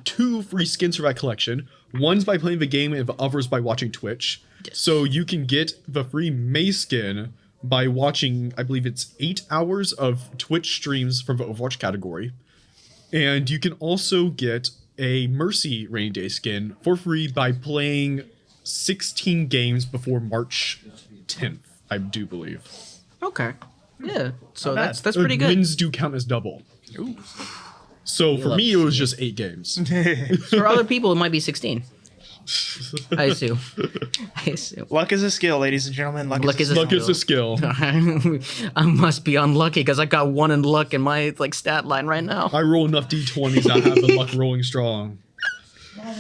2 free skins for that collection. One's by playing the game, and the others by watching Twitch. Yes. So you can get the free May skin by watching, I believe it's 8 hours of Twitch streams from the Overwatch category. And you can also get a Mercy Rainy Day skin for free by playing 16 games before March 10th, I do believe. Okay. Yeah. So Not that's pretty good. Wins do count as double. So for me, it was just 8 games. For other people, it might be 16. I assume. Luck is a skill, ladies and gentlemen. Luck is a Luck is a skill. I must be unlucky because I got 1 in luck in my stat line right now. I roll enough d20s that have the luck rolling strong.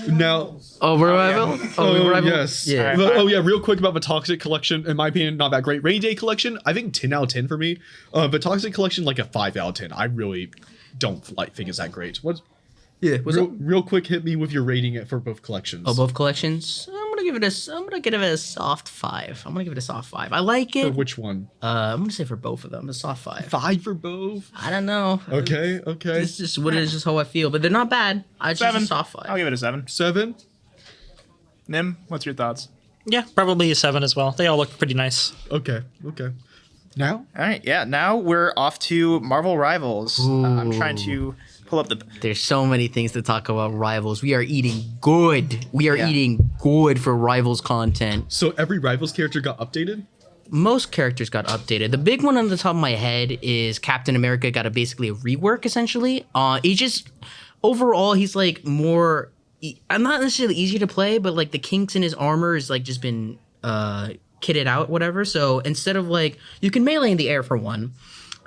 Now, Revival? Revival? yes. Yeah. Real quick about the Toxic Collection. In my opinion, not that great. Rainy Day Collection, I think 10 out of 10 for me. The Toxic Collection, like a 5 out of 10. I really don't think it's that great. Yeah. Real quick, hit me with your rating it for both collections. Oh, both collections? I'm gonna give it a soft 5. I'm gonna give it a soft 5. I like For it. which one? I'm gonna say for both of them, a soft 5. 5 for both? I don't know. Okay. It's just how I feel, but they're not bad. I just 7. a soft 5. I'll give it a 7. 7? Nim, what's your thoughts? Yeah, probably a 7 as well. They all look pretty nice. Okay. Now? All right, yeah. Now we're off to Marvel Rivals. I'm trying to pull up the. There's so many things to talk about Rivals. We are eating good. Eating good for Rivals content. So every Rivals character got updated? Most characters got updated. The big one on the top of my head is Captain America got basically a rework essentially. He just overall he's like more. I'm not necessarily easier to play, but like the kinks in his armor is like just been kitted out, whatever. So instead of like you can melee in the air for one,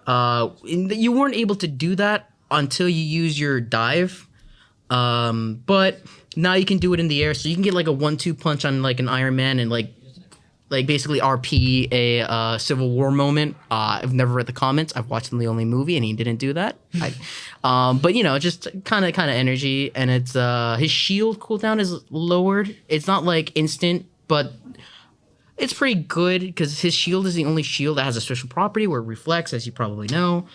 you weren't able to do that until you use your dive. But now you can do it in the air, so you can get like a 1-2 punch on like an Iron Man and like basically RP a Civil War moment. I've never read the comments. I've watched the only movie, and he didn't do that. But you know, just kind of energy, and it's his shield cooldown is lowered. It's not like instant, but It's pretty good because his shield is the only shield that has a special property where it reflects, as you probably know.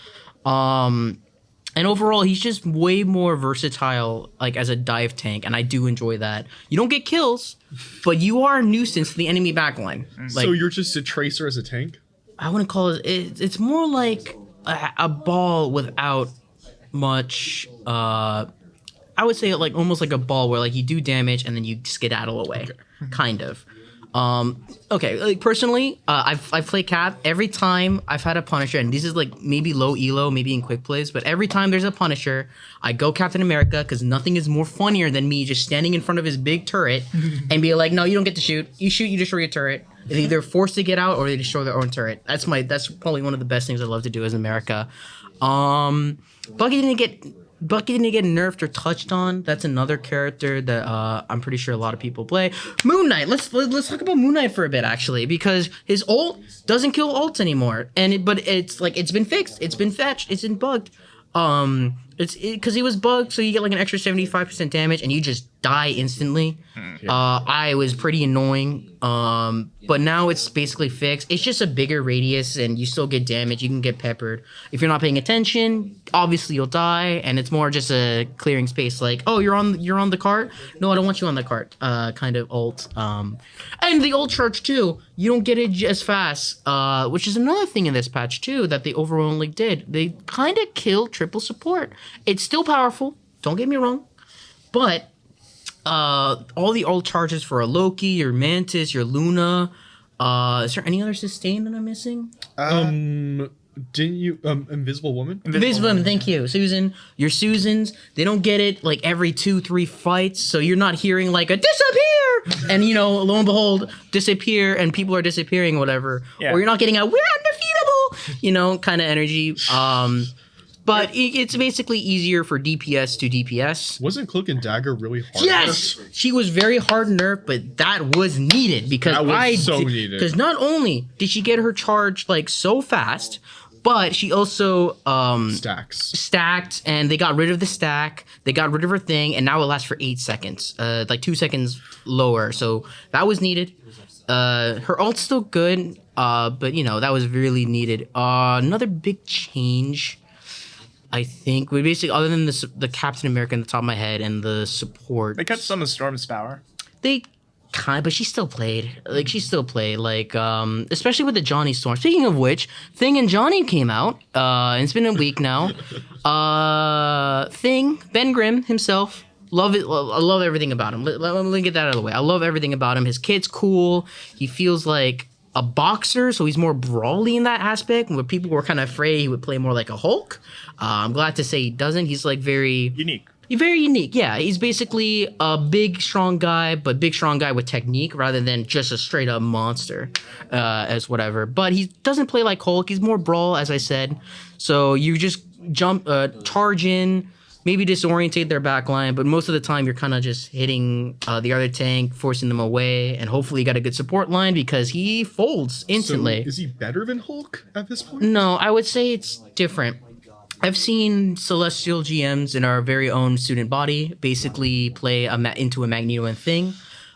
And overall, he's just way more versatile, like as a dive tank, and I do enjoy that. You don't get kills, but you are a nuisance to the enemy backline. Like, So you're just a tracer as a tank? I wouldn't call it. It's more like a ball without much. I would say like almost like a ball where like you do damage and then you skedaddle away, kind of. Okay, like personally, I've played Cap every time I've had a Punisher, and this is like maybe low elo, maybe in quick plays, but every time there's a Punisher, I go Captain America because nothing is more funnier than me just standing in front of his big turret and be like, no, you don't get to shoot. You shoot, you destroy your turret. They're either forced to get out or they destroy their own turret. That's probably one of the best things I love to do as America. Bucky didn't get nerfed or touched on. That's another character that I'm pretty sure a lot of people play. Moon Knight. Let's talk about Moon Knight for a bit actually, because his ult doesn't kill ults anymore, but it's been fixed. It's been fetched. It's been bugged. It's because he was bugged, so you get like an extra 75% damage, and you just die instantly. I was pretty annoying. But now it's basically fixed. It's just a bigger radius, and you still get damage. You can get peppered. If you're not paying attention, obviously you'll die, and it's more just a clearing space. Like, oh, you're on the cart. No, I don't want you on the cart. Kind of ult. And the ult charge too. You don't get it as fast. Which is another thing in this patch too that the Overwatch League did. They kind of killed triple support. It's still powerful. Don't get me wrong, but all the ult charges for a Loki, your Mantis, your Luna. Is there any other sustain that I'm missing? Didn't you Invisible Woman? Invisible Woman, thank you. Susan, your Susans, they don't get it like every 2-3 fights, so you're not hearing like a disappear, and lo and behold, disappear, and people are disappearing, whatever. Yeah. Or you're not getting a we're undefeatable, kind of energy. But it's basically easier for DPS to DPS. Wasn't Cloak and Dagger really hard? Yes, she was very hard nerfed, but that was needed because needed. Because not only did she get her charge like so fast, but she also stacked, and they got rid of the stack. They got rid of her thing, and now it lasts for 8 seconds, like 2 seconds lower. So that was needed. Her ult's still good, but that was really needed. Another big change, I think, we basically, other than the Captain America in the top of my head and the support, They cut some of Storm's power. they but she still played. Especially with the Johnny Storm. Speaking of which, Thing and Johnny came out, and it's been a week now. Thing, Ben Grimm himself, love it. I love everything about him. Let me get that out of the way. I love everything about him. His kid's cool. He feels like a boxer, so he's more brawly in that aspect, where people were kind of afraid he would play more like a Hulk. I'm glad to say he doesn't. He's like very Unique. very unique. Yeah, he's basically a big, strong guy, but big, strong guy with technique rather than just a straight up monster as whatever. But he doesn't play like Hulk. He's more brawl, as I said. So you just charge in, maybe disorientate their backline, but most of the time you're kind of just hitting the other tank, forcing them away, and hopefully you got a good support line because he folds instantly. So is he better than Hulk at this point? No, I would say it's different. I've seen Celestial GMs in our very own student body basically play into a Magneto and Thing,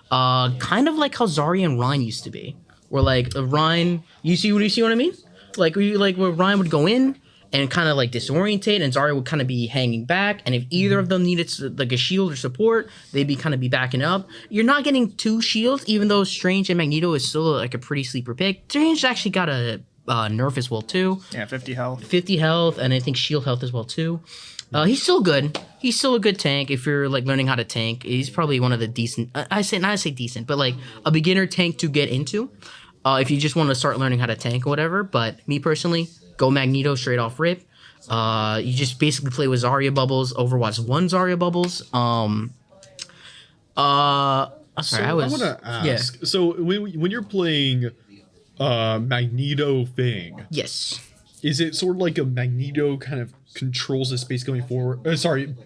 kind of like how Zarya and Ryan used to be. Where like Ryan, you see what I mean? Like where Ryan would go in and kind of like disorientate, and Zarya would kind of be hanging back. And if either of them needed like a shield or support, they'd be kind of be backing up. You're not getting 2 shields, even though Strange and Magneto is still like a pretty sleeper pick. Strange actually got a nerf as well too. Yeah, 50 health. 50 health, and I think shield health as well too. He's still good. He's still a good tank if you're like learning how to tank. He's probably one of the decent. I say decent, but like a beginner tank to get into. If you just want to start learning how to tank or whatever. But me personally, go Magneto straight off rip. You just basically play with Zarya bubbles. Overwatch 1 Zarya bubbles. Sorry, I want to ask. Yeah. So when you're playing Magneto Thing, Yes. is it sort of like a Magneto kind of controls the space going forward?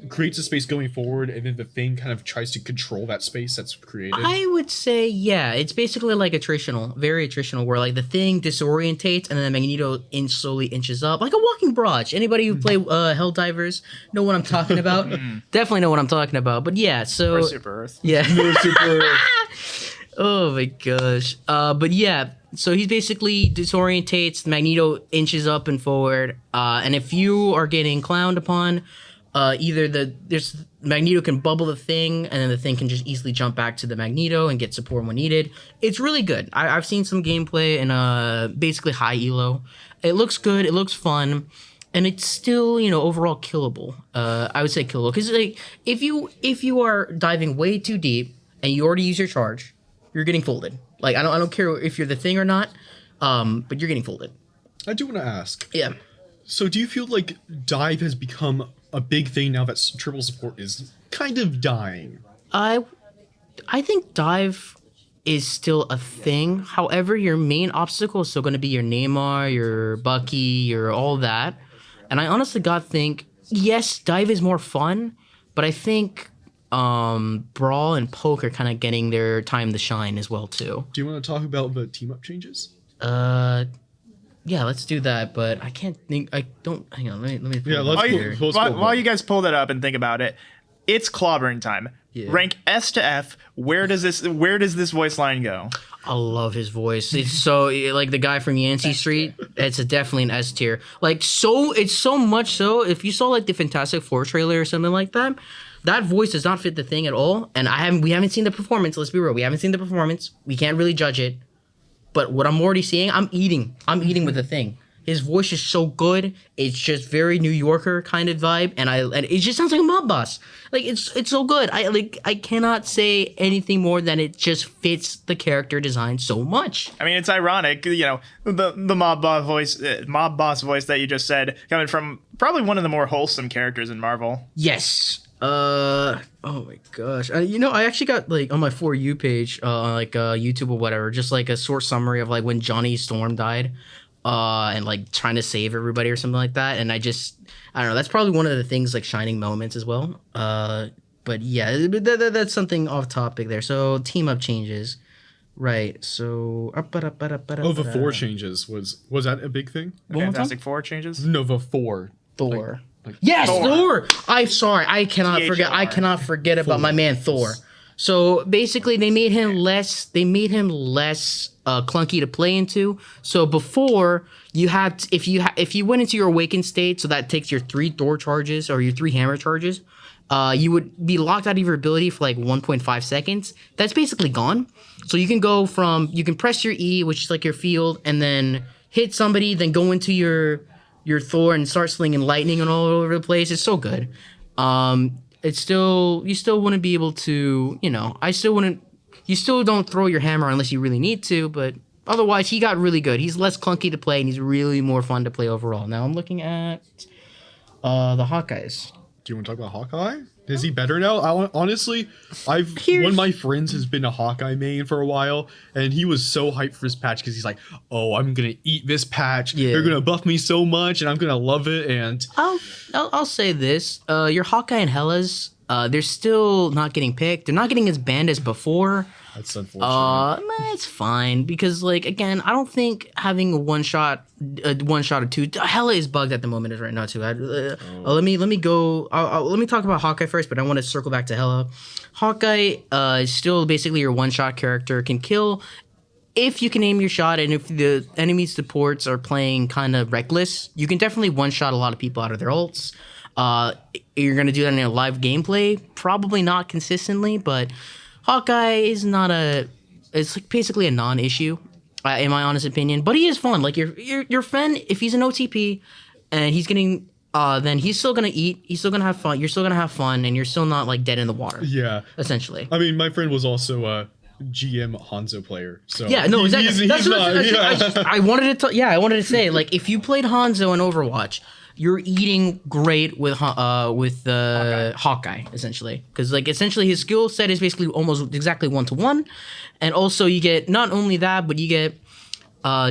Creates a space going forward, and then the Thing kind of tries to control that space that's created? I would say, yeah, it's basically like very attritional, where like the Thing disorientates and then the Magneto slowly inches up, like a walking barrage. Anybody who play Helldivers know what I'm talking about. Definitely know what I'm talking about. But yeah, so Or Super Earth. yeah. Super. Oh my gosh. But yeah, so he's basically disorientates. Magneto inches up and forward. And if you are getting clowned upon, either there's Magneto can bubble the thing, and then the thing can just easily jump back to the Magneto and get support when needed. It's really good. I've seen some gameplay in basically high elo. It looks good. It looks fun. And it's still, overall killable. I would say killable because like if you are diving way too deep and you already use your charge, you're getting folded. Like I don't care if you're the thing or not, but you're getting folded. I do want to ask. Yeah. So do you feel like dive has become a big thing now that triple support is kind of dying? I think dive is still a thing. However, your main obstacle is still going to be your Neymar, your Bucky, your all that. And I honestly think yes, dive is more fun, but I think brawl and poke are kind of getting their time to shine as well too. Do you want to talk about the team up changes? Yeah, let's do that. But I can't think. I don't. Hang on. Let me. Yeah, let's go. While you guys pull that up and think about it, it's clobbering time. Yeah. Rank S to F. Where does this voice line go? I love his voice. It's so like the guy from Yancey Street. It's definitely an S tier. Like it's so much so. If you saw like the Fantastic Four trailer or something like that, that voice does not fit the thing at all. And we haven't seen the performance. Let's be real. We haven't seen the performance. We can't really judge it. But what I'm already seeing, I'm eating with the thing. His voice is so good. It's just very New Yorker kind of vibe, and it just sounds like a mob boss. Like it's so good. I cannot say anything more than it just fits the character design so much. I mean, it's ironic, the mob boss voice that you just said coming from probably one of the more wholesome characters in Marvel. Yes. Oh my gosh. I actually got like on my For You page, YouTube or whatever, just like a short summary of like when Johnny Storm died, and like trying to save everybody or something like that. And I don't know. That's probably one of the things like shining moments as well. But yeah, that's something off topic there. So team up changes, right? So Nova 4 changes was that a big thing? Fantastic Four changes. Nova 4. Thor. Yes, Thor. I cannot forget. I cannot forget about my man Thor. So basically, they made him less clunky to play into. So before you had, if you went into your awakened state, so that takes your 3 Thor charges or your 3 hammer charges, you would be locked out of your ability for like 1.5 seconds. That's basically gone. So you can press your E, which is like your field, and then hit somebody, then go into your Thor and start slinging lightning and all over the place. It's so good. You still wouldn't be able to, you still don't throw your hammer unless you really need to, but otherwise he got really good. He's less clunky to play and he's really more fun to play overall. Now I'm looking at the Hawkeyes. Do you want to talk about Hawkeye? Is he better now? Honestly, one of my friends has been a Hawkeye main for a while, and he was so hyped for his patch because he's like, "Oh, I'm gonna eat this patch. Yeah. They're gonna buff me so much, and I'm gonna love it." And I'll say this: your Hawkeye and Hellas, they're still not getting picked. They're not getting as banned as before. that's unfortunate. It's fine because, like, again, I don't think having a one shot or two. Hella is bugged at the moment right now too. Let me go. Let me talk about Hawkeye first, but I want to circle back to Hella. Hawkeye is still basically your one shot character. Can kill if you can aim your shot, and if the enemy supports are playing kind of reckless, you can definitely one shot a lot of people out of their ults. You're gonna do that in a live gameplay, probably not consistently, but Hawkeye is it's like basically a non-issue, in my honest opinion. But he is fun. Like your friend, if he's an OTP and he's getting, then he's still gonna eat. He's still gonna have fun. You're still gonna have fun, and you're still not like dead in the water. Yeah, essentially. I mean, my friend was also a GM Hanzo player. So yeah, no, exactly. I wanted to say, like, if you played Hanzo in Overwatch, you're eating great with Hawkeye, essentially, because like essentially his skill set is basically almost exactly 1-to-1, and also you get not only that, but you get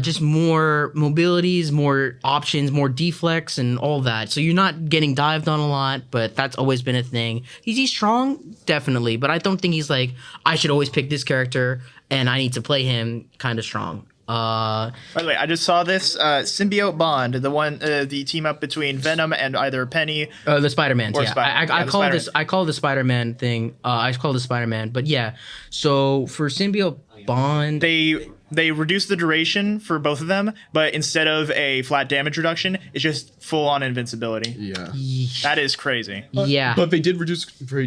just more mobilities, more options, more deflects, and all that. So you're not getting dived on a lot, but that's always been a thing. Is he strong? Definitely, but I don't think he's like I should always pick this character and I need to play him kind of strong. By the way, I just saw this symbiote bond, the team up between Venom and either Penny. The Spider-Man. Or Yeah, Spider- I call the Spider-Man thing. I call the Spider-Man, but yeah. So for symbiote bond, They reduced the duration for both of them, but instead of a flat damage reduction, it's just full on invincibility. Yeah. That is crazy. yeah, But they did reduce Yeah, they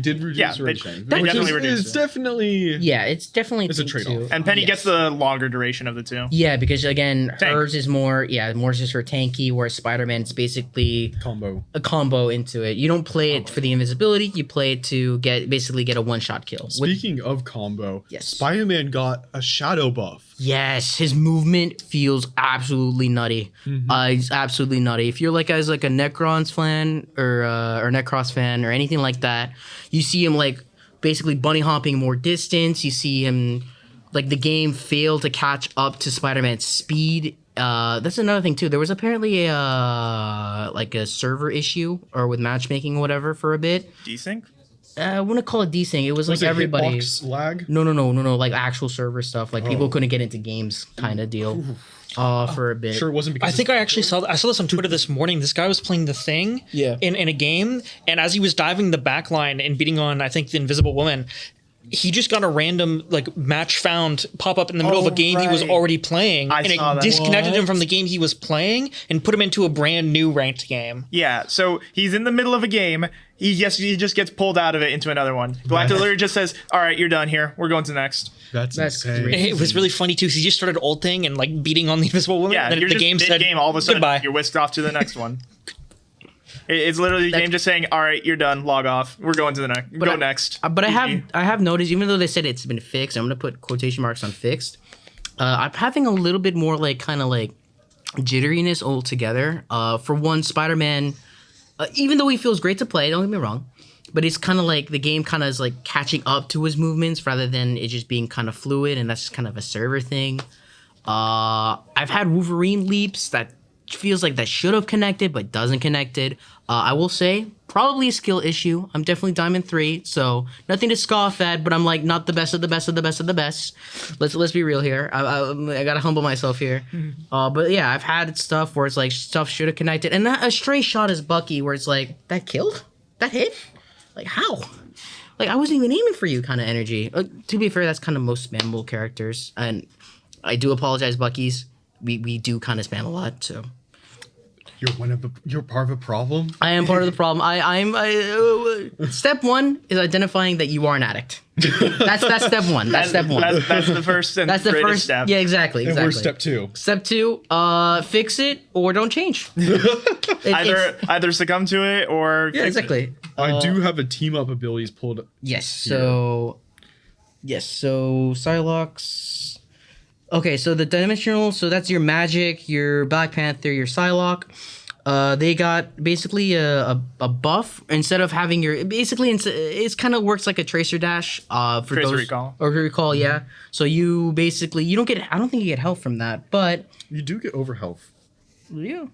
duration. definitely reduced It's it. definitely yeah, it's definitely It's a thing trade-off. too. And Penny Yes. gets the longer duration of the two. Yeah, because again, Tank. hers is more just for tanky, whereas Spider-Man's basically combo. a combo into it. You don't play it for the invisibility, you play it to get a one-shot kill. Speaking of combo, Yes. Spider-Man got a shadow buff. Yes, his movement feels absolutely nutty. It's absolutely nutty. If you're like a Necrons fan or Necros fan or anything like that, you see him like basically bunny hopping more distance. You see him like the game failed to catch up to Spider-Man's speed. That's another thing too. There was apparently a server issue or with matchmaking or whatever for a bit. Desync? I wouldn't call it desync. It was like it everybody. hitbox lag? No, like actual server stuff. Like people couldn't get into games kind of deal for a bit. Sure, it wasn't because I think I actually saw this on Twitter this morning. This guy was playing the Thing in a game, and as he was diving the back line and beating on, I think, the Invisible Woman, he just got a random like match found pop up in the middle of a game he was right. already playing, I and saw it that. disconnected him from the game he was playing and put him into a brand new ranked game. Yeah, so he's in the middle of a game. He just gets pulled out of it into another one. Galactic literally just says, "All right, you're done here. We're going to the next." That's insane. great. It was really funny too, because he just started ulting and like beating on the Invisible Woman. Yeah, and you're the just game mid said, game. All of a sudden, goodbye. you're whisked off to the next one. It's literally the game just saying, "All right, you're done. Log off. We're going to the next. Go next." But GG. I have noticed, even though they said it's been fixed, I'm gonna put quotation marks on fixed. I'm having a little bit more like kind of like jitteriness altogether. For one, Spider-Man, even though he feels great to play, don't get me wrong, but it's kind of like the game kind of is like catching up to his movements rather than it just being kind of fluid, and that's just kind of a server thing. I've had Wolverine leaps that feels like that should have connected but doesn't connected. I will say probably a skill issue. I'm definitely Diamond 3, so nothing to scoff at, but I'm like not the best of the best of the best of the best. Let's be real here. I gotta humble myself here. But yeah, I've had stuff where it's like stuff should have connected, and a stray shot is Bucky where it's like that killed, that hit, like how? Like I wasn't even aiming for you, kind of energy. To be fair, that's kind of most spammable characters, and I do apologize, Bucky's. We do kind of spam a lot, so. You're part of a problem. I am part of the problem. Step one is identifying that you are an addict. That's step one. That's step one. That's the first and That's the greatest first step. Yeah, exactly. And we're step 2. Step 2, fix it or don't change. Either succumb to it or Yeah, exactly. I do have a team up abilities pulled. Yes. So Psylocke's. Okay, so the dimensional. So that's your Magic, your Black Panther, your Psylocke. They got basically a buff instead of having your. Basically, it's kind of works like a Tracer Dash. For Tracer those, Recall. Or Recall, yeah. So you basically you don't get. I don't think you get health from that, but You do get over health. yeah.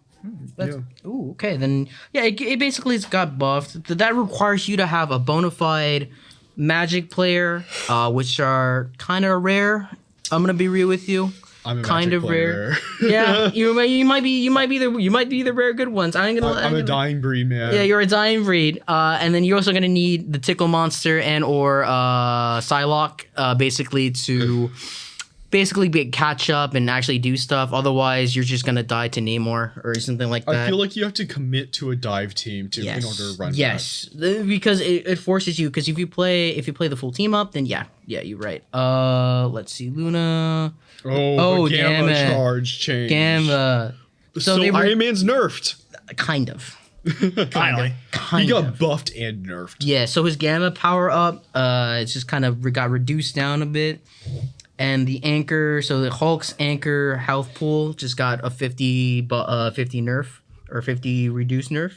Ooh, okay. Then yeah, it basically got buffed. That requires you to have a bona fide Magic player, which are kind of rare. I'm gonna be real with you. I'm a kind Magic of player. rare. Yeah, you might be the rare good ones. I'm a dying breed, man. Yeah, you're a dying breed. And then you're also gonna need the Tickle Monster and or Psylocke, basically to catch up and actually do stuff. Otherwise, you're just gonna die to Namor or something like that. I feel like you have to commit to a dive team in order to run. Yes, because it forces you. Because if you play the full team up, then yeah, you're right. Let's see, Luna. Oh, Gamma charge change. Gamma. So Iron Man's nerfed. Kind of. Finally. He got buffed and nerfed. Yeah. So his Gamma power up, it's just kind of got reduced down a bit. And the anchor, so the Hulk's anchor health pool just got a 50 nerf or 50 reduced nerf.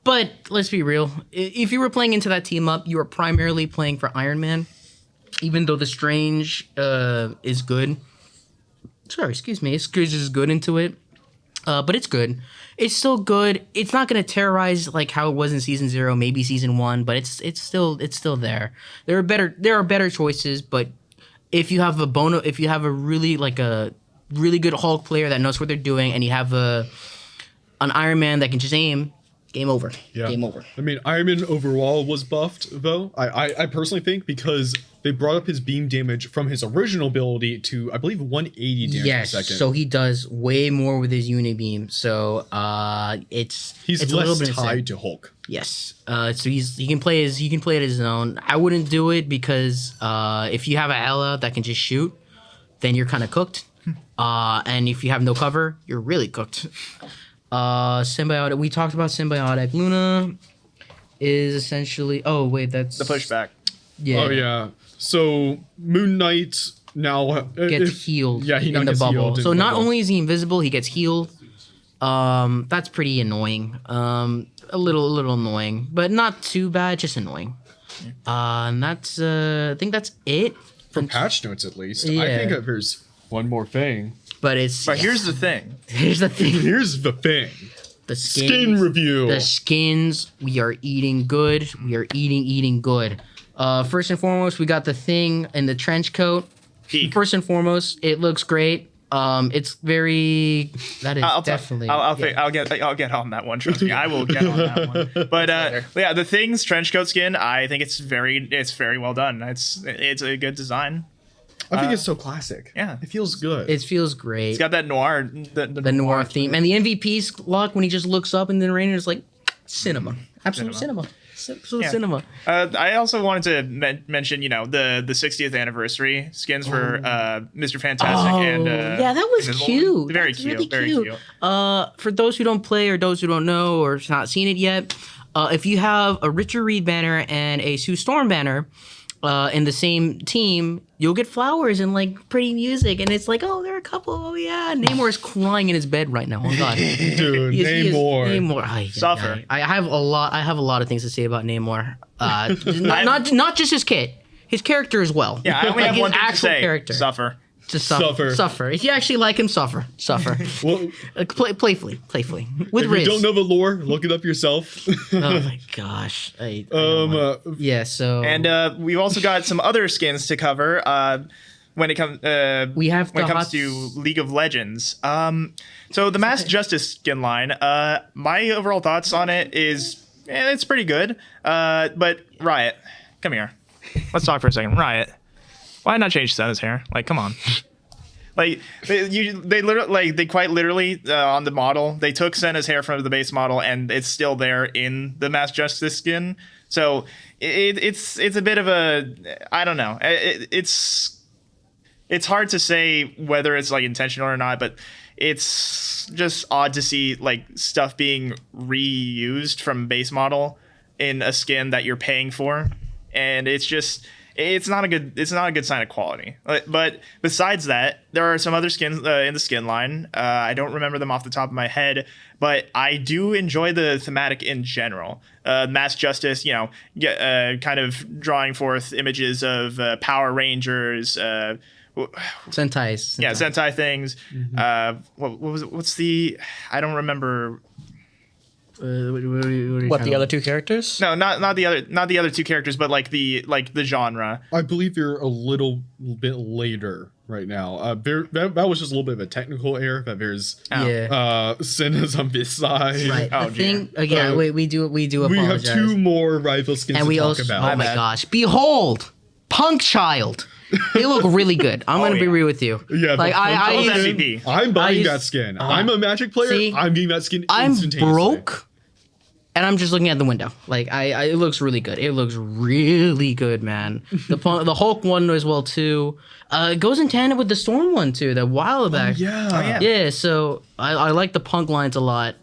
But let's be real. If you were playing into that team up, you were primarily playing for Iron Man. Even though the Strange is good. Sorry, excuse me. Strange is good into it. But it's good. It's still good. It's not going to terrorize like how it was in season 0, maybe season 1, but it's still there. There are better choices, but if you have a really like a really good Hulk player that knows what they're doing, and you have an Iron Man that can just aim, game over. Yeah. Game over. I mean, Iron Man overall was buffed, though. I personally think because they brought up his beam damage from his original ability to, I believe, 180 damage Yes, per second. so he does way more with his Unibeam. So He's it's less a little bit tied insane. to Hulk. Yes. So he can play it as his own. I wouldn't do it because if you have a Ella that can just shoot, then you're kind of cooked. And if you have no cover, you're really cooked. Symbiotic. We talked about Symbiotic. Luna is essentially. Oh wait, that's The pushback. Yeah. Oh, yeah. So, Moon Knight now Gets healed. Yeah, he now in the gets bubble. healed in So the not bubble. only is he invisible, he gets healed. That's pretty annoying. A little annoying, but not too bad. Just annoying. And that's I think that's it. For patch notes, at least. I Yeah. think that there's one more thing. But it's But here's the thing. here's the thing. Here's the thing. The skins, Skin review. The skins, we are eating good. We are eating good. First and foremost, we got the thing in the trench coat. Peak. First and foremost, it looks great. It's very. That is I'll definitely. I'll get on that one. Trust me, I will get on that one. But yeah, the Thing's trench coat skin, I think it's very well done. It's a good design. I think it's so classic. Yeah. It feels good. It feels great. It's got that noir, the noir theme, and the MVP's look when he just looks up and then Rainer is like, cinema, absolute cinema. Absolute Yeah. cinema. I also wanted to mention, the 60th anniversary skins for Mr. Fantastic and yeah, that was Invisible. cute. Very That's cute. really Very cute. cute. For those who don't play or those who don't know or have not seen it yet, if you have a Richard Reed banner and a Sue Storm banner in the same team, you'll get flowers and like pretty music, and it's like, oh, they're a couple. Oh yeah, Namor is crying in his bed right now. Oh god, Dude, He is- Namor. Namor. Ay, Suffer. I have a lot of things to say about Namor. Not just his kit, his character as well. Yeah, I only have his one thing to actual say. character. Suffer. Just Suffer. suffer. If you actually like him, suffer. Well, Playfully, with if Riz. you don't know the lore, look it up yourself. Oh my gosh. I don't want- yeah. So And we've also got some other skins to cover. When it comes we have when it the comes hot- to League of Legends. So the Mass Justice skin line, my overall thoughts on it is it's pretty good. But Riot, come here. Let's talk for a second. Riot, why not change Senna's hair? Like, come on. Like they literally, they quite literally on the model, they took Senna's hair from the base model and it's still there in the Mass Justice skin. So it's a bit of a, I don't know. It's hard to say whether it's like intentional or not, but it's just odd to see like stuff being reused from base model in a skin that you're paying for, and it's not a good sign of quality. But besides that, there are some other skins in the skin line. I don't remember them off the top of my head, but I do enjoy the thematic in general. Mass Justice, kind of drawing forth images of Power Rangers. Sentais. Yeah, Sentai things. What was it? What's the? I don't remember. What, the other two characters? No, not the other two characters, but like the genre. I believe you're a little bit later right now. That was just a little bit of a technical error. That there's Yeah. Senna's on this side. Right. Oh, The thing. Yeah. Uh, We do We apologize. have two more rival skins and to we talk also. about. Oh my gosh! Behold, Punk Child. They look really good. I'm gonna be real with you. Yeah, Like the Punk I Child used- MVP. I'm buying used- that skin. I'm a Magic player. See, I'm getting that skin I'm instantaneously. broke, and I'm just looking at the window. Like it looks really good. It looks really good, man. The Hulk one as well too. It goes in tandem with the Storm one too. The while back. Yeah. Yeah. So I like the Punk lines a lot.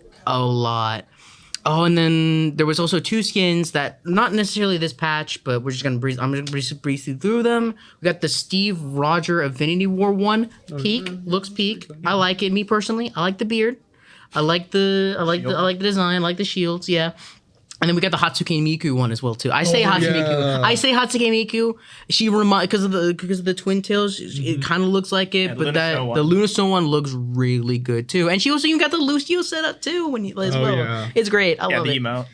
Oh, and then there was also two skins that not necessarily this patch, but we're just gonna breeze. I'm gonna breeze through them. We got the Steve Roger Affinity War one. Peak looks peak. I like it. Me personally, I like the beard. I like the design. I like the shields. Yeah. And then we got the Hatsuki Miku one as well too. I say Hatsuki Miku. yeah. I say Hatsuki Miku. She because of the twin tails. It kind of looks like it, the but Luna Snow the one. Luna Stone one looks really good too. And she also even got the Lucio set up too as well. yeah. It's great. I Yeah, love the it. emote.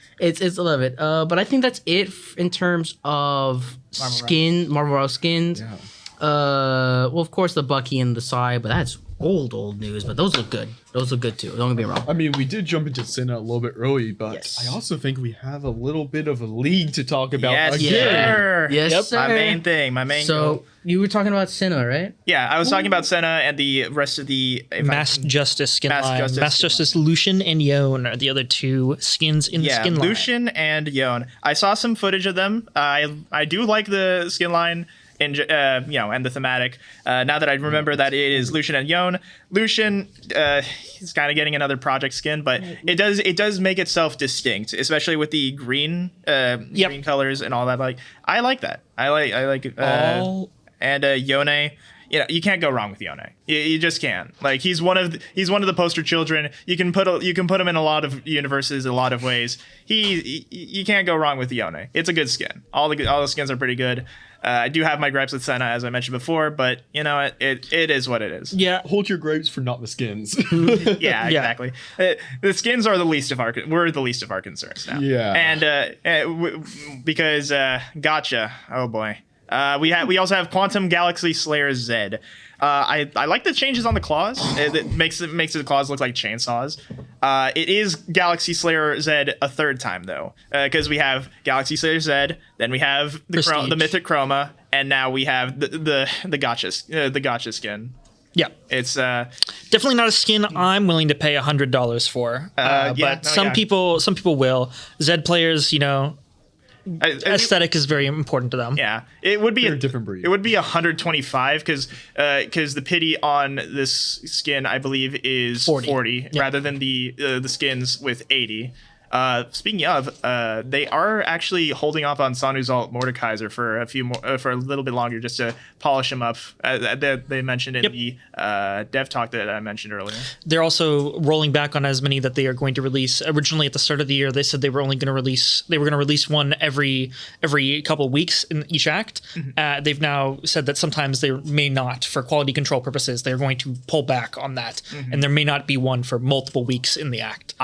I love it. But I think that's it in terms of Marvel Rivals skins. Yeah. Well, of course the Bucky and the Sai, but that's old news, but those look good. Those look good too. Don't get me wrong. I mean, we did jump into Senna a little bit early, but Yes. I also think we have a little bit of a league to talk about Yes, again. sir. Yes, My sir. main thing. My main. So goal. you were talking about Senna, right? Yeah, I was talking about Senna and the rest of the Mass Justice skin Mass line. Justice Mass skin Justice Lucian and Yon are the other two skins in the Yeah, skin line. Lucian and Yon. I saw some footage of them. I do like the skin line and and the thematic. Now that I remember that it is Lucian and Yon. Lucian, he's kind of getting another project skin, but it does make itself distinct, especially with the green green colors and all that. Like I like that. I like and Yone. You can't go wrong with Yone. You just can't. Like he's one of the poster children. You can put him in a lot of universes, a lot of ways. You can't go wrong with Yone. It's a good skin. All the skins are pretty good. I do have my gripes with Senna, as I mentioned before, but it is what it is. Yeah. Hold your grapes for not the skins. Yeah, exactly. The skins are the least of our concerns now. Yeah. And because gotcha. Oh boy. We also have Quantum Galaxy Slayer Z. I like the changes on the claws. It makes the claws look like chainsaws. It is Galaxy Slayer Z a third time though, because we have Galaxy Slayer Z, then we have the Mythic Chroma, and now we have the gotcha skin. Yeah. It's Definitely not a skin I'm willing to pay $100 for. But some people will. Zed players, aesthetic is very important to them. Yeah, it would be They're a different breed. It would be 125 because the pity on this skin I believe is 40 rather than the skins with 80. Speaking of, they are actually holding off on Sanu's alt Mordekaiser for a little bit longer just to polish him up. They mentioned in the dev talk that I mentioned earlier. They're also rolling back on as many that they are going to release. Originally, at the start of the year, they said they were going to release one every couple of weeks in each act. Mm-hmm. They've now said that sometimes they may not, for quality control purposes, they're going to pull back on that, and there may not be one for multiple weeks in the act.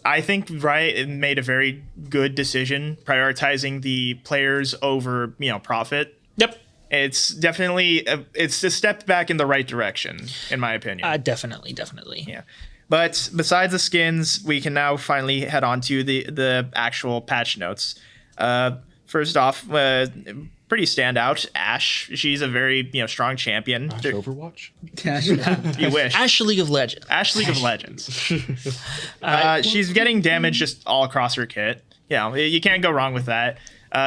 I think Riot made a very good decision prioritizing the players over profit. Yep. It's definitely it's a step back in the right direction, in my opinion. Definitely. Yeah. But besides the skins, we can now finally head on to the actual patch notes. First off, pretty standout. Ashe, she's a very strong champion. Ashe Overwatch? You wish. Ashe League of Legends. Ashe League of Legends. She's getting damage just all across her kit. You can't go wrong with that.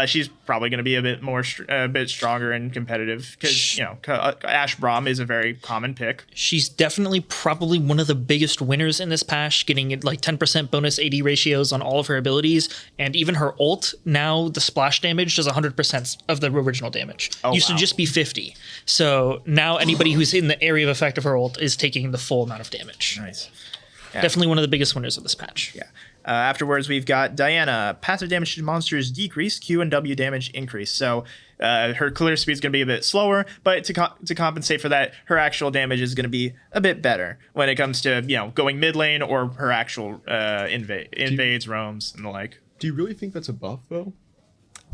She's probably going to be a bit stronger and competitive because Ashe Braum is a very common pick. She's definitely probably one of the biggest winners in this patch, getting like 10% bonus AD ratios on all of her abilities, and even her ult. Now the splash damage does 100% of the original damage. Used to just be 50. So now anybody who's in the area of effect of her ult is taking the full amount of damage. Nice. Definitely one of the biggest winners of this patch. Yeah. Afterwards, we've got Diana. Passive damage to monsters decrease, Q and W damage increase. So her clear speed is going to be a bit slower, but to compensate for that, her actual damage is going to be a bit better when it comes to going mid lane or her actual invades, roams, and the like. Do you really think that's a buff though?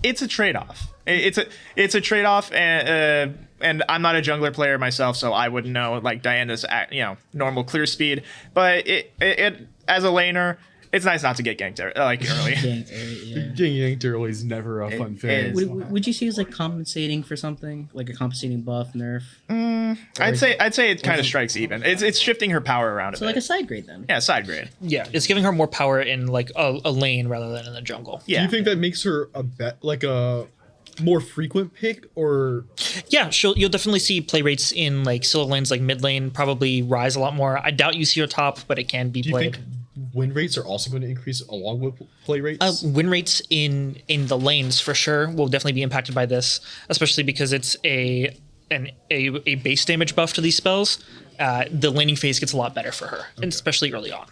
It's a trade-off. It's a trade-off, and I'm not a jungler player myself, so I wouldn't know like Diana's normal clear speed. But it as a laner, it's nice not to get ganked early. Getting yanked early is never a fun thing. Would you see it as like compensating for something, like a compensating buff, nerf? I'd say it kind of strikes even. It's shifting her power around a So bit. like a side grade then. Yeah, side grade. Yeah, it's giving her more power in like a lane rather than in the jungle. Yeah. Do you think that makes her a more frequent pick, or Yeah, you'll definitely see play rates in like solo lanes like mid lane probably rise a lot more. I doubt you see her top, but it can be do you played. think win rates are also going to increase along with play rates? Win rates in the lanes for sure will definitely be impacted by this, especially because it's a base damage buff to these spells. The laning phase gets a lot better for her, and especially early on.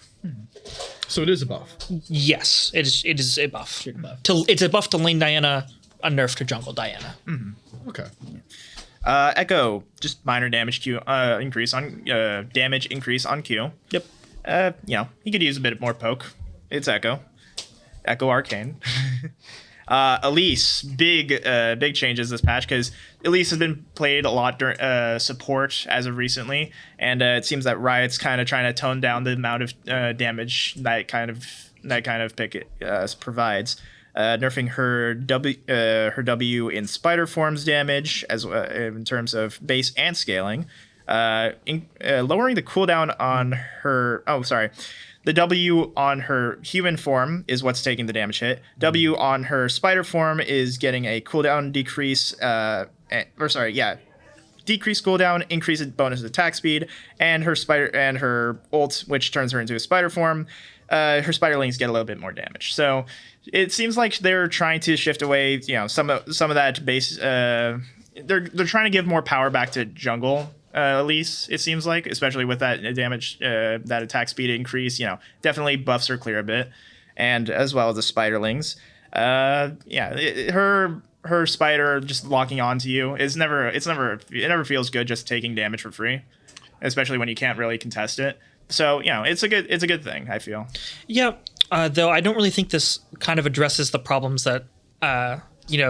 So it is a buff. Yes, it is a buff. It's a buff to lane Diana, a nerf to jungle Diana. Okay. Echo, just minor damage Q increase on damage increase on Q. Yep. He could use a bit more poke. It's Echo Arcane. Elise, big changes this patch because Elise has been played a lot during support as of recently, and it seems that Riot's kind of trying to tone down the amount of damage that kind of pick provides. Nerfing her W in spider forms damage as in terms of base and scaling, lowering the cooldown on her. Oh, sorry. The W on her human form is what's taking the damage hit. W on her spider form is getting a cooldown decrease. Decrease cooldown, increase bonus attack speed, and her ult, which turns her into a spider form. Her spiderlings get a little bit more damage. So it seems like they're trying to shift away, some of that base. They're trying to give more power back to jungle. At least it seems like, especially with that damage, that attack speed increase. Definitely buffs her clear a bit, and as well as the spiderlings. Her spider just locking onto you it never feels good just taking damage for free, especially when you can't really contest it. So it's a good thing, I feel. Yeah, though I don't really think this kind of addresses the problems that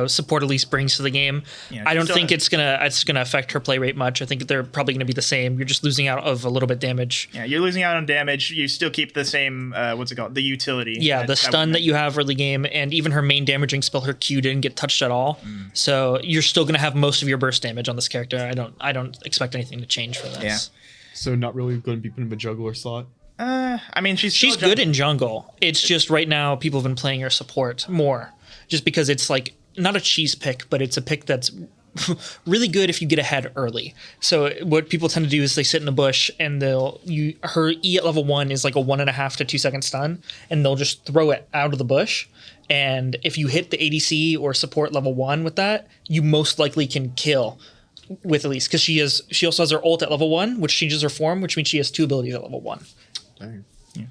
support at least brings to the game. I don't think it's gonna affect her play rate much. I think they're probably gonna be the same. You're just losing out of a little bit damage. Yeah, you're losing out on damage. You still keep the same what's it called? The utility. Yeah, the stun that you have early game, and even her main damaging spell, her Q didn't get touched at all. So you're still gonna have most of your burst damage on this character. I don't expect anything to change for this. Yeah. So not really going to be put in a juggler slot. I mean, she's good in jungle. It's just right now people have been playing her support more, just because it's like not a cheese pick, but it's a pick that's really good if you get ahead early. So what people tend to do is they sit in the bush and her E at level 1 is like a 1.5 to 2 second stun, and they'll just throw it out of the bush. And if you hit the ADC or support level 1 with that, you most likely can kill with Elise, because she also has her ult at level 1, which changes her form, which means she has 2 abilities at level 1. Dang. Yeah.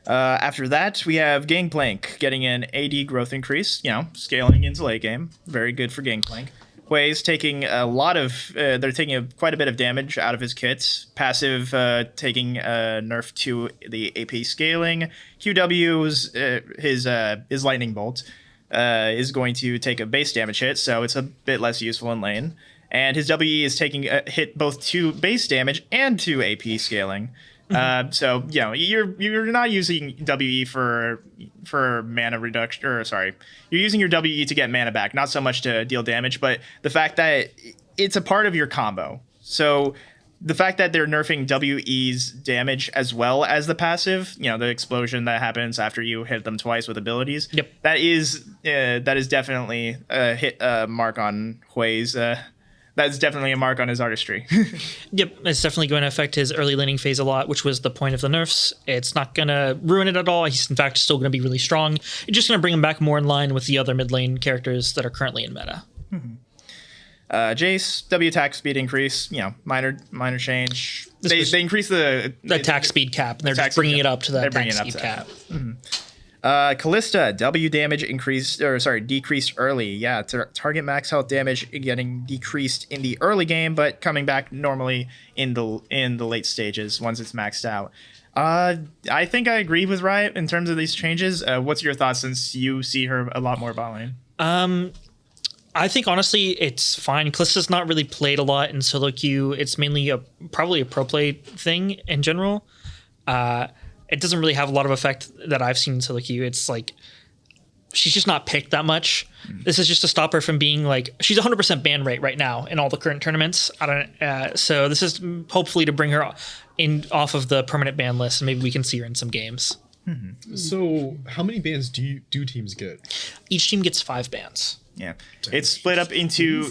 After that, we have Gangplank getting an AD growth increase, scaling into late game. Very good for Gangplank. Hui's taking they're taking quite a bit of damage out of his kits. Passive taking nerf to the AP scaling. QW's his lightning bolt is going to take a base damage hit, so it's a bit less useful in lane. And his WE is taking a hit both to base damage and to AP scaling. So you're not using WE for mana reduction, you're using your WE to get mana back, not so much to deal damage, but the fact that it's a part of your combo. So the fact that they're nerfing WE's damage as well as the passive, the explosion that happens after you hit them twice with abilities. Yep. That is definitely a mark on Hui's. That's definitely a mark on his artistry. Yep, it's definitely going to affect his early laning phase a lot, which was the point of the nerfs. It's not going to ruin it at all. He's, in fact, still going to be really strong. It's just going to bring him back more in line with the other mid lane characters that are currently in meta. Jace, W attack speed increase, minor change. They increase the attack speed cap, and they're just bringing it up to the attack speed cap. Callista, W damage decreased early. Yeah, target max health damage getting decreased in the early game, but coming back normally in the late stages once it's maxed out. I think I agree with Riot in terms of these changes. What's your thoughts, since you see her a lot more bot lane? I think honestly it's fine. Callista's not really played a lot in solo queue. It's mainly probably a pro play thing in general. It doesn't really have a lot of effect that I've seen in solo queue. It's like she's just not picked that much. This is just to stop her from being like, she's 100% ban rate right now in all the current tournaments. So this is hopefully to bring her off of the permanent ban list, and maybe we can see her in some games. So how many bans do teams get? Each team gets 5 bans. Yeah, it's split up into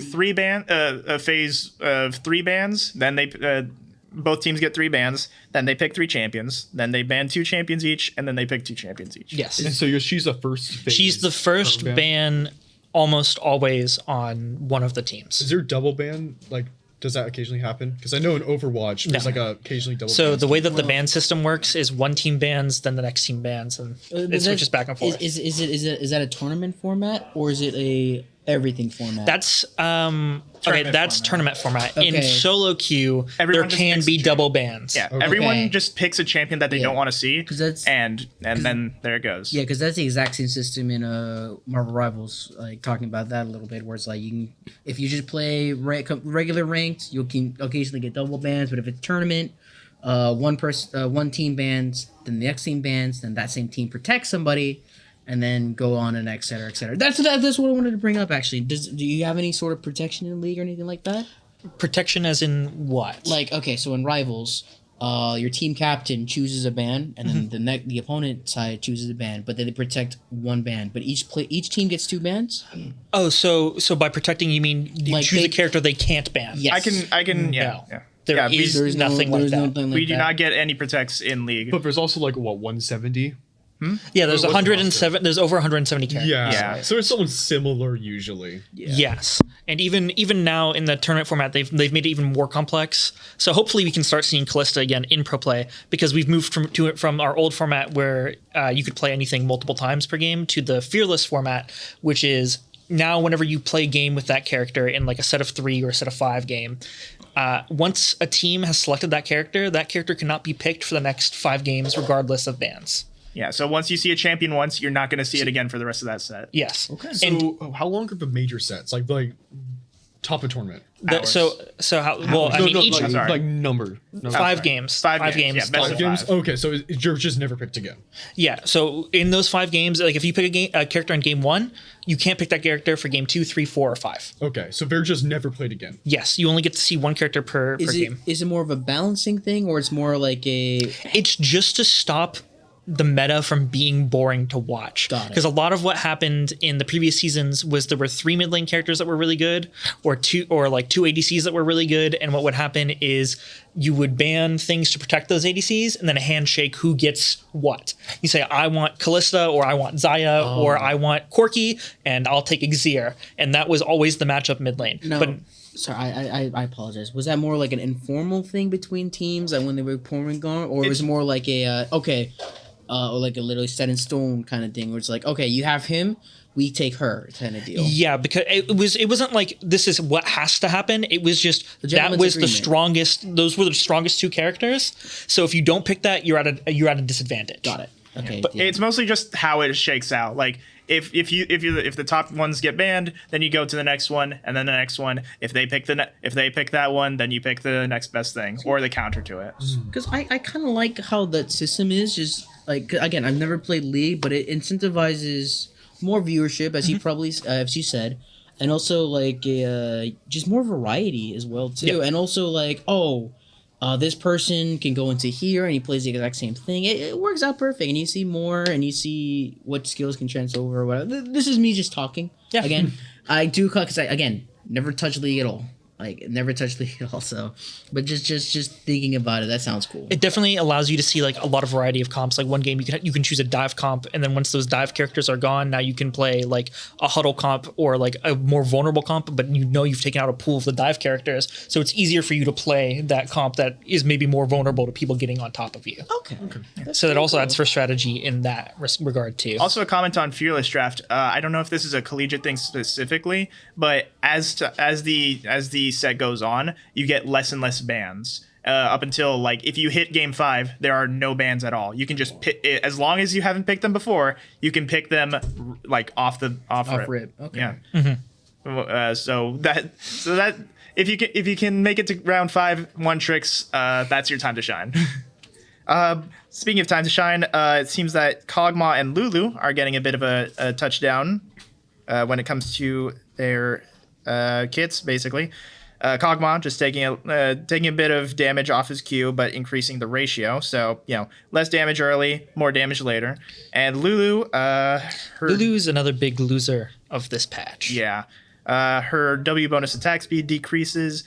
a phase of 3 bans. Then they both teams get 3 bans. Then they pick 3 champions. Then they ban 2 champions each, and then they pick 2 champions each. Yes. And so she's the first phase. She's the first ban almost always on one of the teams. Is there double ban? Like, does that occasionally happen? Because I know in Overwatch there's like a occasionally double. So the way that the ban system works is one team bans, then the next team bans, and it switches back and forth. Is that a tournament format, or is it a everything format. That's tournament format. In Okay. solo queue, Everyone there just can picks be a double bans. Yeah, Okay. everyone just picks a champion that they Yeah. don't want to see, 'Cause that's- and then there it goes. Yeah, because that's the exact same system in Marvel Rivals. Like talking about that a little bit, where it's like you can, if you just play regular ranked, you'll can occasionally get double bans. But if it's tournament, one team bans, then the next team bans, then that same team protects somebody, and then go on and et cetera, et cetera. That's what I wanted to bring up. Actually, do you have any sort of protection in the league or anything like that? Protection as in what? Like, okay, so in Rivals, your team captain chooses a ban, and then the opponent side chooses a ban, but then they protect one ban. But each team gets 2 bans. Oh, so by protecting you mean you Like choose they- a character they can't ban? Yes. I can, yeah, No. yeah. There Yeah, is There's nothing like there's that. nothing like We do that. not get any protects in league. But there's also like what 170. Yeah, there's What's the 107. There's over 170 characters. Yeah. So it's someone similar usually. Yes, and even now in the tournament format, they've made it even more complex. So hopefully we can start seeing Callista again in pro play, because we've moved from our old format where you could play anything multiple times per game to the Fearless format, which is now whenever you play a game with that character in like a set of 3 or a set of 5 game. Once a team has selected that character cannot be picked for the next 5 games, regardless of bans. Yeah, so once you see a champion once, you're not going to see it again for the rest of that set. Yes. Okay. And So how long are the major sets? Like top of tournament? Hours. so how? Well, I No, mean, no, each like, sorry. like number. 5 games. 5 games. Yeah, best Five of games. 5. Okay, so you're just never picked again. Yeah, so in those 5 games, like if you pick a character in game 1, you can't pick that character for game 2, 3, 4, or 5. Okay, so they're just never played again. Yes, you only get to see one character per game. Is it more of a balancing thing, or it's more like a It's just to stop the meta from being boring to watch. Got it. Because a lot of what happened in the previous seasons was there were 3 mid lane characters that were really good, or 2 ADCs that were really good, and what would happen is you would ban things to protect those ADCs, and then a handshake who gets what. You say, I want Callista, or I want Xayah, or I want Corki, and I'll take Exir. And that was always the matchup mid lane. no? But Sorry, I apologize. Was that more like an informal thing between teams, like when they were pouring on, or was it more like a or like a literally set in stone kind of thing, where it's like, okay, you have him, we take her kind of deal? yeah, because it wasn't like this is what has to happen. It was just that gentleman's was the agreement. strongest. Those were the strongest 2 characters. So if you don't pick that, you're at a disadvantage. Got it. Okay. But it's mostly just how it shakes out. Like if the top ones get banned, then you go to the next one, and then the next one. If they pick that one, then you pick the next best thing or the counter to it. Because I kind of like how that system is. Just like, again, I've never played League, but it incentivizes more viewership, as you probably as you said, and also like just more variety as well too. Yeah. And also like, this person can go into here and he plays the exact same thing. It works out perfect, and you see more, and you see what skills can transfer or whatever. This is me just talking. Yeah. Again, I do because I again never touched League at all. Like never touched League at all. So, but just thinking about it, that sounds cool. It definitely allows you to see like a lot of variety of comps. Like one game you can choose a dive comp, and then once those dive characters are gone, now you can play like a huddle comp or like a more vulnerable comp. But you've taken out a pool of the dive characters, so it's easier for you to play that comp that is maybe more vulnerable to people getting on top of you. Okay. So that also adds for strategy in that regard too. Also, a comment on Fearless Draft. I don't know if this is a collegiate thing specifically, but as the set goes on, you get less and less bans. Up until like if you hit game 5, there are no bans at all. You can just pick it, as long as you haven't picked them before. You can pick them like off rip. Okay. Yeah. So that if you can make it to round 5, 1 tricks, that's your time to shine. Speaking of time to shine, it seems that Kog'Maw and Lulu are getting a bit of a touchdown when it comes to their kits, basically. Kog'Maw just taking a bit of damage off his Q, but increasing the ratio. So, less damage early, more damage later. And Lulu, Lulu's another big loser of this patch. yeah, her W bonus attack speed decreases.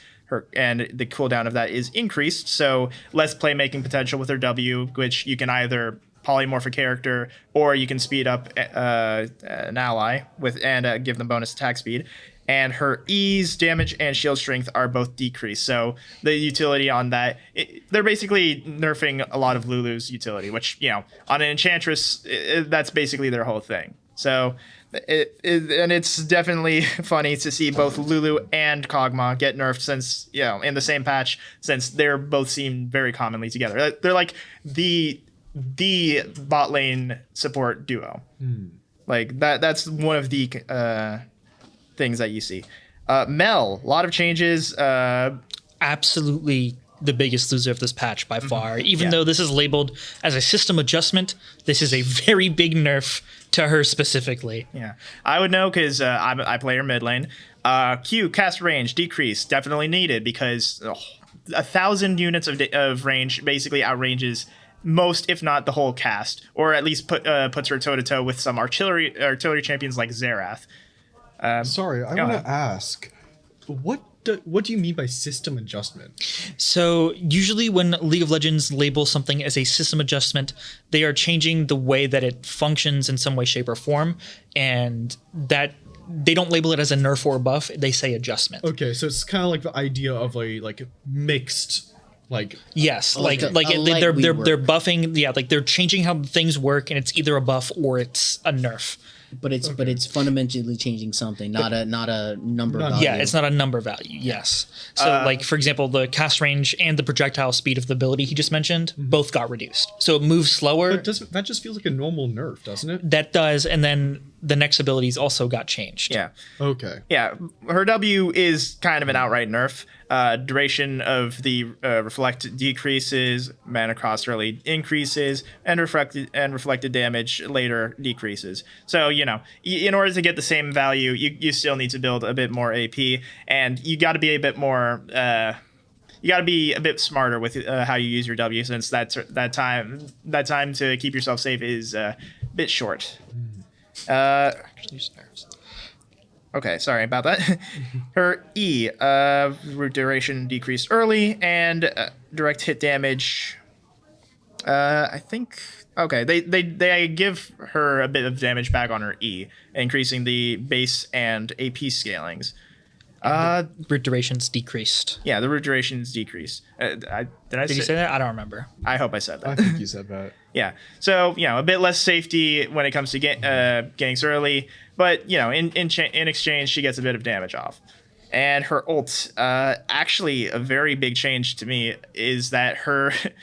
And the cooldown of that is increased, so less playmaking potential with her W, which you can either polymorph a character or you can speed up an ally and give them bonus attack speed. And her ease, damage, and shield strength are both decreased. So the utility on that, they're basically nerfing a lot of Lulu's utility, which, on an Enchantress, that's basically their whole thing. So and it's definitely funny to see both Lulu and Kog'Maw get nerfed since in the same patch, since they're both seen very commonly together. They're like the bot lane support duo. Like that's one of the things that you see. Mel, a lot of changes. Absolutely the biggest loser of this patch by far. Even though this is labeled as a system adjustment, this is a very big nerf to her specifically. Yeah, I would know because I play her mid lane. Q, cast range decrease, definitely needed because 1,000 units of range basically outranges most, if not the whole cast, or at least puts her toe to toe with some artillery champions like Xerath. Sorry, I want to ask, what do you mean by system adjustment? So usually when League of Legends labels something as a system adjustment, they are changing the way that it functions in some way, shape, or form, and that they don't label it as a nerf or a buff. They say adjustment. Okay, so it's kind of like the idea of like mixed, like yes, like they're buffing. Yeah, like they're changing how things work, and it's either a buff or it's a nerf. But it's fundamentally changing something, not a number value. Yeah, it's not a number value. Yes. So like for example, the cast range and the projectile speed of the ability he just mentioned both got reduced. So it moves slower. But that just feels like a normal nerf, doesn't it? That does, and then the next abilities also got changed. Yeah. Okay. Yeah, her W is kind of an outright nerf. Duration of the reflect decreases, mana cost early increases, and reflected damage later decreases. So in order to get the same value, you still need to build a bit more AP, and you got to be a bit more. You got to be a bit smarter with how you use your W, since that time to keep yourself safe is a bit short. Okay, sorry about that. Her E, root duration decreased early, and direct hit damage. I think. Okay, they give her a bit of damage back on her E, increasing the base and AP scalings. Root durations decreased. Yeah, the root durations decreased. Did you say that? I don't remember. I hope I said that. I think you said that. Yeah. So, a bit less safety when it comes to ganks early, but, in exchange, she gets a bit of damage off. And her ult, actually, a very big change to me is that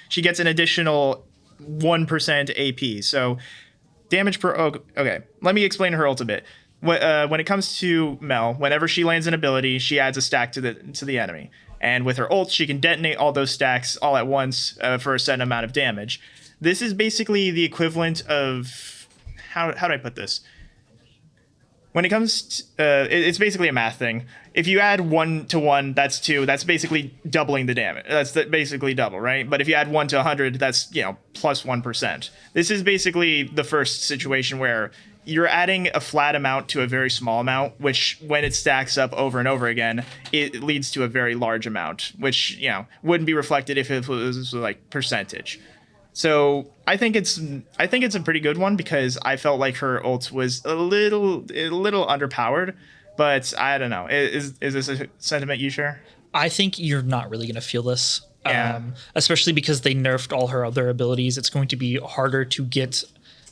she gets an additional 1% AP. So, damage per... Okay, let me explain her ult a bit. When it comes to Mel, whenever she lands an ability, she adds a stack to the enemy. And with her ult, she can detonate all those stacks all at once for a set amount of damage. This is basically the equivalent of... How do I put this? When it comes to... it's basically a math thing. If you add 1 to 1, that's 2. That's basically doubling the damage. That's basically double, right? But if you add 1 to 100, that's, plus 1%. This is basically the first situation where you're adding a flat amount to a very small amount, which when it stacks up over and over again, it leads to a very large amount, which, wouldn't be reflected if it was like percentage. So I think it's a pretty good one because I felt like her ult was a little underpowered, but I don't know. Is this a sentiment you share? I think you're not really going to feel this, Yeah. Especially because they nerfed all her other abilities. It's going to be harder to get.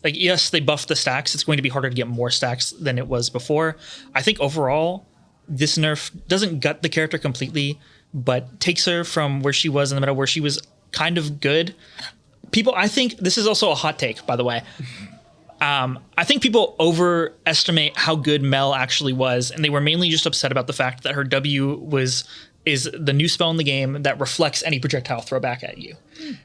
Like, yes, they buffed the stacks. It's going to be harder to get more stacks than it was before. I think overall, this nerf doesn't gut the character completely, but takes her from where she was in the middle, where she was kind of good. I think this is also a hot take, by the way. I think people overestimate how good Mel actually was, and they were mainly just upset about the fact that her W is the new spell in the game that reflects any projectile throw back at you.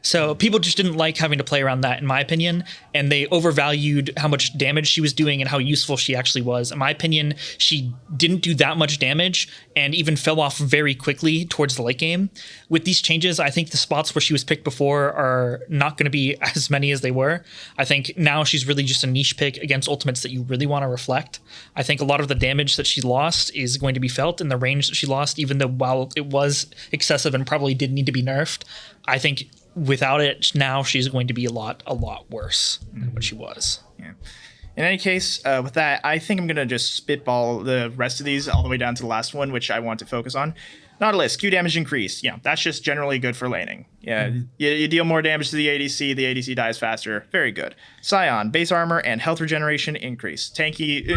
So people just didn't like having to play around that, in my opinion, and they overvalued how much damage she was doing and how useful she actually was. In my opinion, she didn't do that much damage and even fell off very quickly towards the late game. With these changes, I think the spots where she was picked before are not going to be as many as they were. I think now she's really just a niche pick against ultimates that you really want to reflect. I think a lot of the damage that she lost is going to be felt in the range that she lost, even though while it was excessive and probably did need to be nerfed, I think without it now she's going to be a lot worse than what she was. Yeah. In any case, with that, I think I'm going to just spitball the rest of these all the way down to the last one, which I want to focus on. Nautilus, Q damage increase. Yeah, that's just generally good for laning. Yeah, you deal more damage to the ADC dies faster. Very good. Scion, base armor and health regeneration increase. Tanky,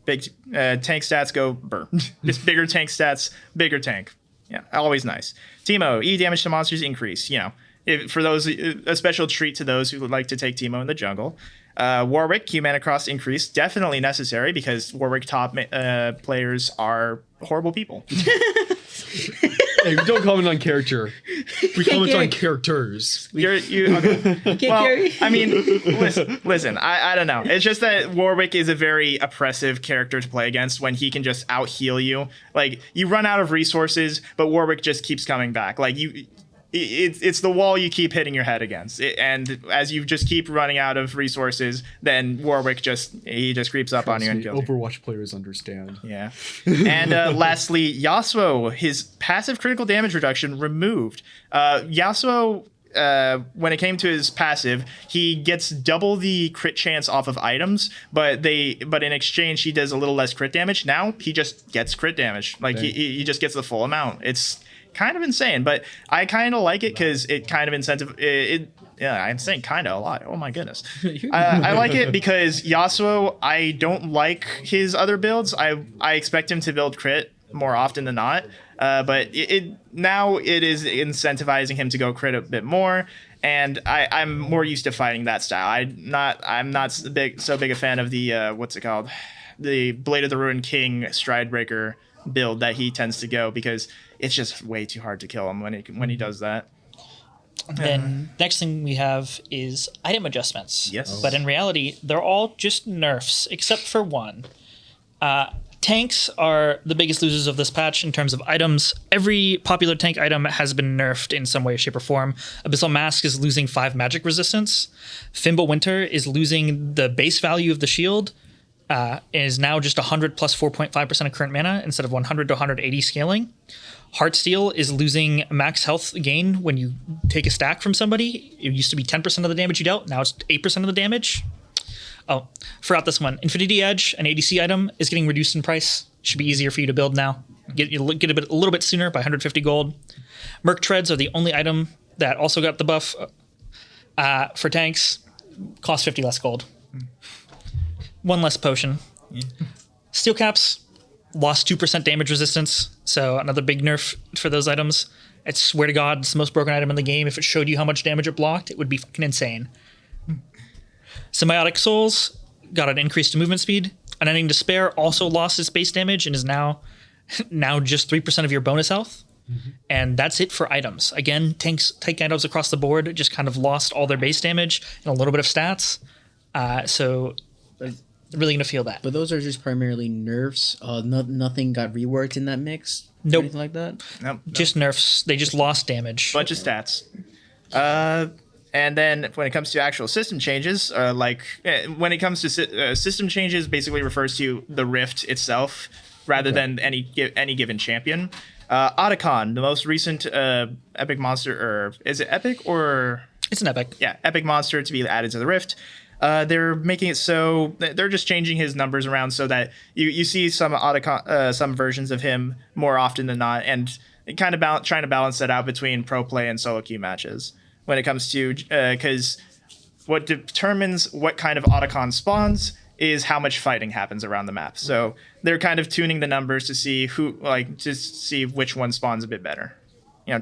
big tank stats go burr. Just bigger tank stats, bigger tank. Yeah, always nice. Teemo, E damage to monsters increase. For those, a special treat to those who would like to take Teemo in the jungle. Warwick, Q mana cross increase, definitely necessary because Warwick top players are horrible people. Hey, we don't comment on character. We comment on characters. Okay. I mean, listen. I don't know. It's just that Warwick is a very oppressive character to play against when he can just out heal you. Like you run out of resources, but Warwick just keeps coming back. Like it's the wall you keep hitting your head against, and as you just keep running out of resources, then Warwick just creeps up on you and kills you. Overwatch players understand. Yeah. And lastly, Yasuo, his passive critical damage reduction removed. Yasuo, when it came to his passive, he gets double the crit chance off of items, but in exchange he does a little less crit damage. Now he just gets crit damage, like he just gets the full amount. It's kind of insane, but I kind of like it because it kind of yeah, I'm saying kind of a lot. Oh my goodness. I like it because Yasuo, I don't like his other builds. I expect him to build crit more often than not, but now it is incentivizing him to go crit a bit more, and I'm more used to fighting that style. I'm not so big a fan of the what's it called, the Blade of the Ruined King Stridebreaker build that he tends to go, because it's just way too hard to kill him when he does that. Then next thing we have is item adjustments. Yes. But in reality, they're all just nerfs, except for one. Tanks are the biggest losers of this patch in terms of items. Every popular tank item has been nerfed in some way, shape, or form. Abyssal Mask is losing 5 magic resistance. Fimble Winter is losing the base value of the shield. Is now just 100 plus 4.5% of current mana instead of 100 to 180 scaling. Heartsteel is losing max health gain when you take a stack from somebody. It used to be 10% of the damage you dealt. Now it's 8% of the damage. Oh, forgot this one. Infinity Edge, an ADC item, is getting reduced in price. Should be easier for you to build now. Get a little bit sooner by 150 gold. Merc Treads are the only item that also got the buff for tanks. Cost 50 less gold. One less potion. Yeah. Steel Caps lost 2% damage resistance, so another big nerf for those items. I swear to God, it's the most broken item in the game. If it showed you how much damage it blocked, it would be fucking insane. Symbiotic Souls got an increase to movement speed. Unending Despair also lost its base damage and is now just 3% of your bonus health. Mm-hmm. And that's it for items. Again, tank items across the board just kind of lost all their base damage and a little bit of stats. So really gonna feel that. But those are just primarily nerfs. Nothing got reworked in that mix. Nope. Anything like that. Nope. Just nerfs. They just lost damage. Bunch of stats. And then when it comes to actual system changes, when it comes to system changes, basically refers to the Rift itself rather than any given champion. Otacon, the most recent epic monster, or is it epic or? It's an epic. Yeah, epic monster to be added to the Rift. They're making it so they're just changing his numbers around so that you see some Otacon, some versions of him more often than not, and kind of trying to balance that out between pro play and solo queue matches. When it comes to, because what determines what kind of Otacon spawns is how much fighting happens around the map. So they're kind of tuning the numbers to see which one spawns a bit better.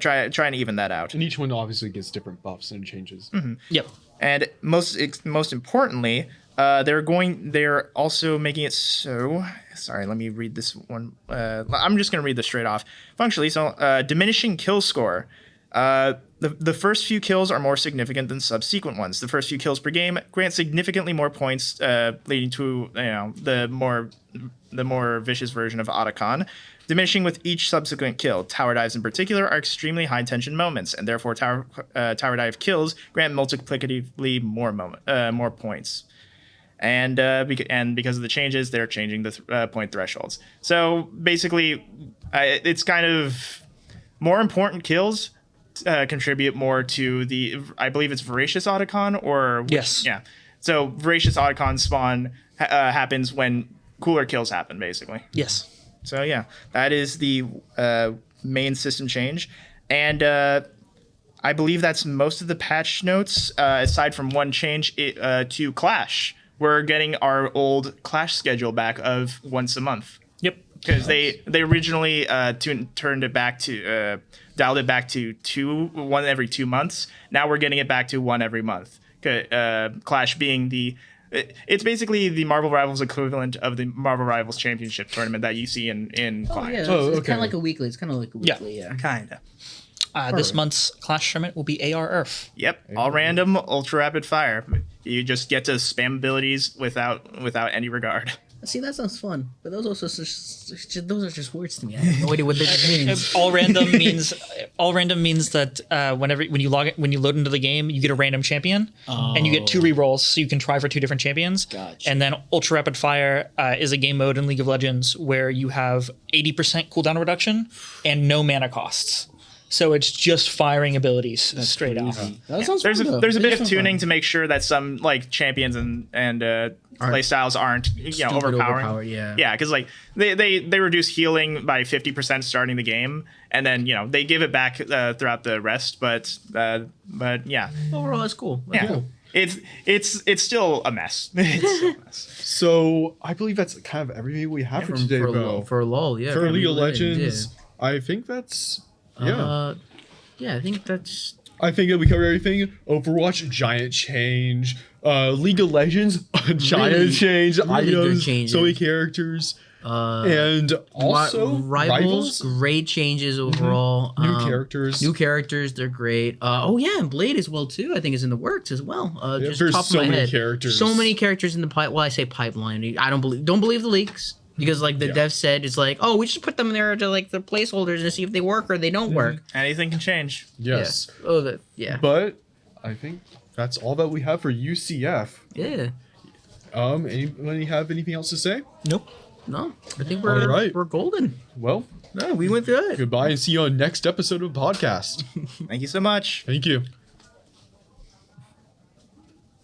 Trying to even that out. And each one obviously gets different buffs and changes. Mm-hmm. Yep. And most importantly, they're also making it so. Sorry, let me read this one. I'm just going to read this straight off. Functionally, so diminishing kill score. The first few kills are more significant than subsequent ones. The first few kills per game grant significantly more points, leading to the more vicious version of Otacon. Diminishing with each subsequent kill. Tower dives in particular are extremely high tension moments, and therefore tower dive kills grant multiplicatively more points. And because of the changes, they're changing the point thresholds. So basically, it's kind of more important kills contribute more to the, I believe it's Voracious Otacon, or yes, yeah, So Voracious Oddcon spawn happens when cooler kills happen, basically. Yes. So yeah, that is the main system change, and I believe that's most of the patch notes. Aside from one change to Clash, we're getting our old Clash schedule back of once a month. Yep. Because they originally turned it back to dialed it back to one every 2 months. Now we're getting it back to one every month. Clash being it's basically the Marvel Rivals equivalent of the Marvel Rivals Championship tournament that you see in Clash. Yeah, Oh, it's okay. kind of like a weekly. It's kind of like a weekly. Yeah. Kinda. This month's Clash tournament will be AR Earth. Yep, all random, ultra rapid fire. You just get to spam abilities without any regard. See, that sounds fun, but those are just words to me. I have no idea what that means. All random means that when you load into the game, you get a random champion, and you get 2 rerolls, so you can try for 2 different champions. Gotcha. And then Ultra Rapid Fire is a game mode in League of Legends where you have 80% cooldown reduction and no mana costs. So it's just firing abilities straight out. That sounds There's fun, a though. there's a bit That of sounds tuning fun. to make sure that some like champions and playstyles aren't overpowering. Yeah. Because like they reduce healing by 50% starting the game, and then they give it back throughout the rest. But yeah, Overall, that's cool. yeah. Cool. It's still a mess. It's still a mess. So I believe that's kind of everything we have for today, Bo. For LoL, yeah. For League of Legends, I think that's Yeah, I think that's. I think that we covered everything. Overwatch, giant change. League of Legends, giant Really- change. really good Items, changes. so many characters. And also Rivals, great changes overall. New characters. New characters, they're great. And Blade as well too. I think is in the works as well. Just there's top of so my many head. characters. So many characters in the pipe. Well, I say pipeline. I don't believe the leaks because like the dev said, it's like, oh, we just put them there to like the placeholders and see if they work or they don't work. Anything can change. Yes. Yeah. Oh, But I think that's all that we have for UCF. yeah. Anybody have anything else to say? Nope. No, I think All right. we're golden. Well, No, we went good. goodbye and see you on next episode of podcast. Thank you so much. Thank you.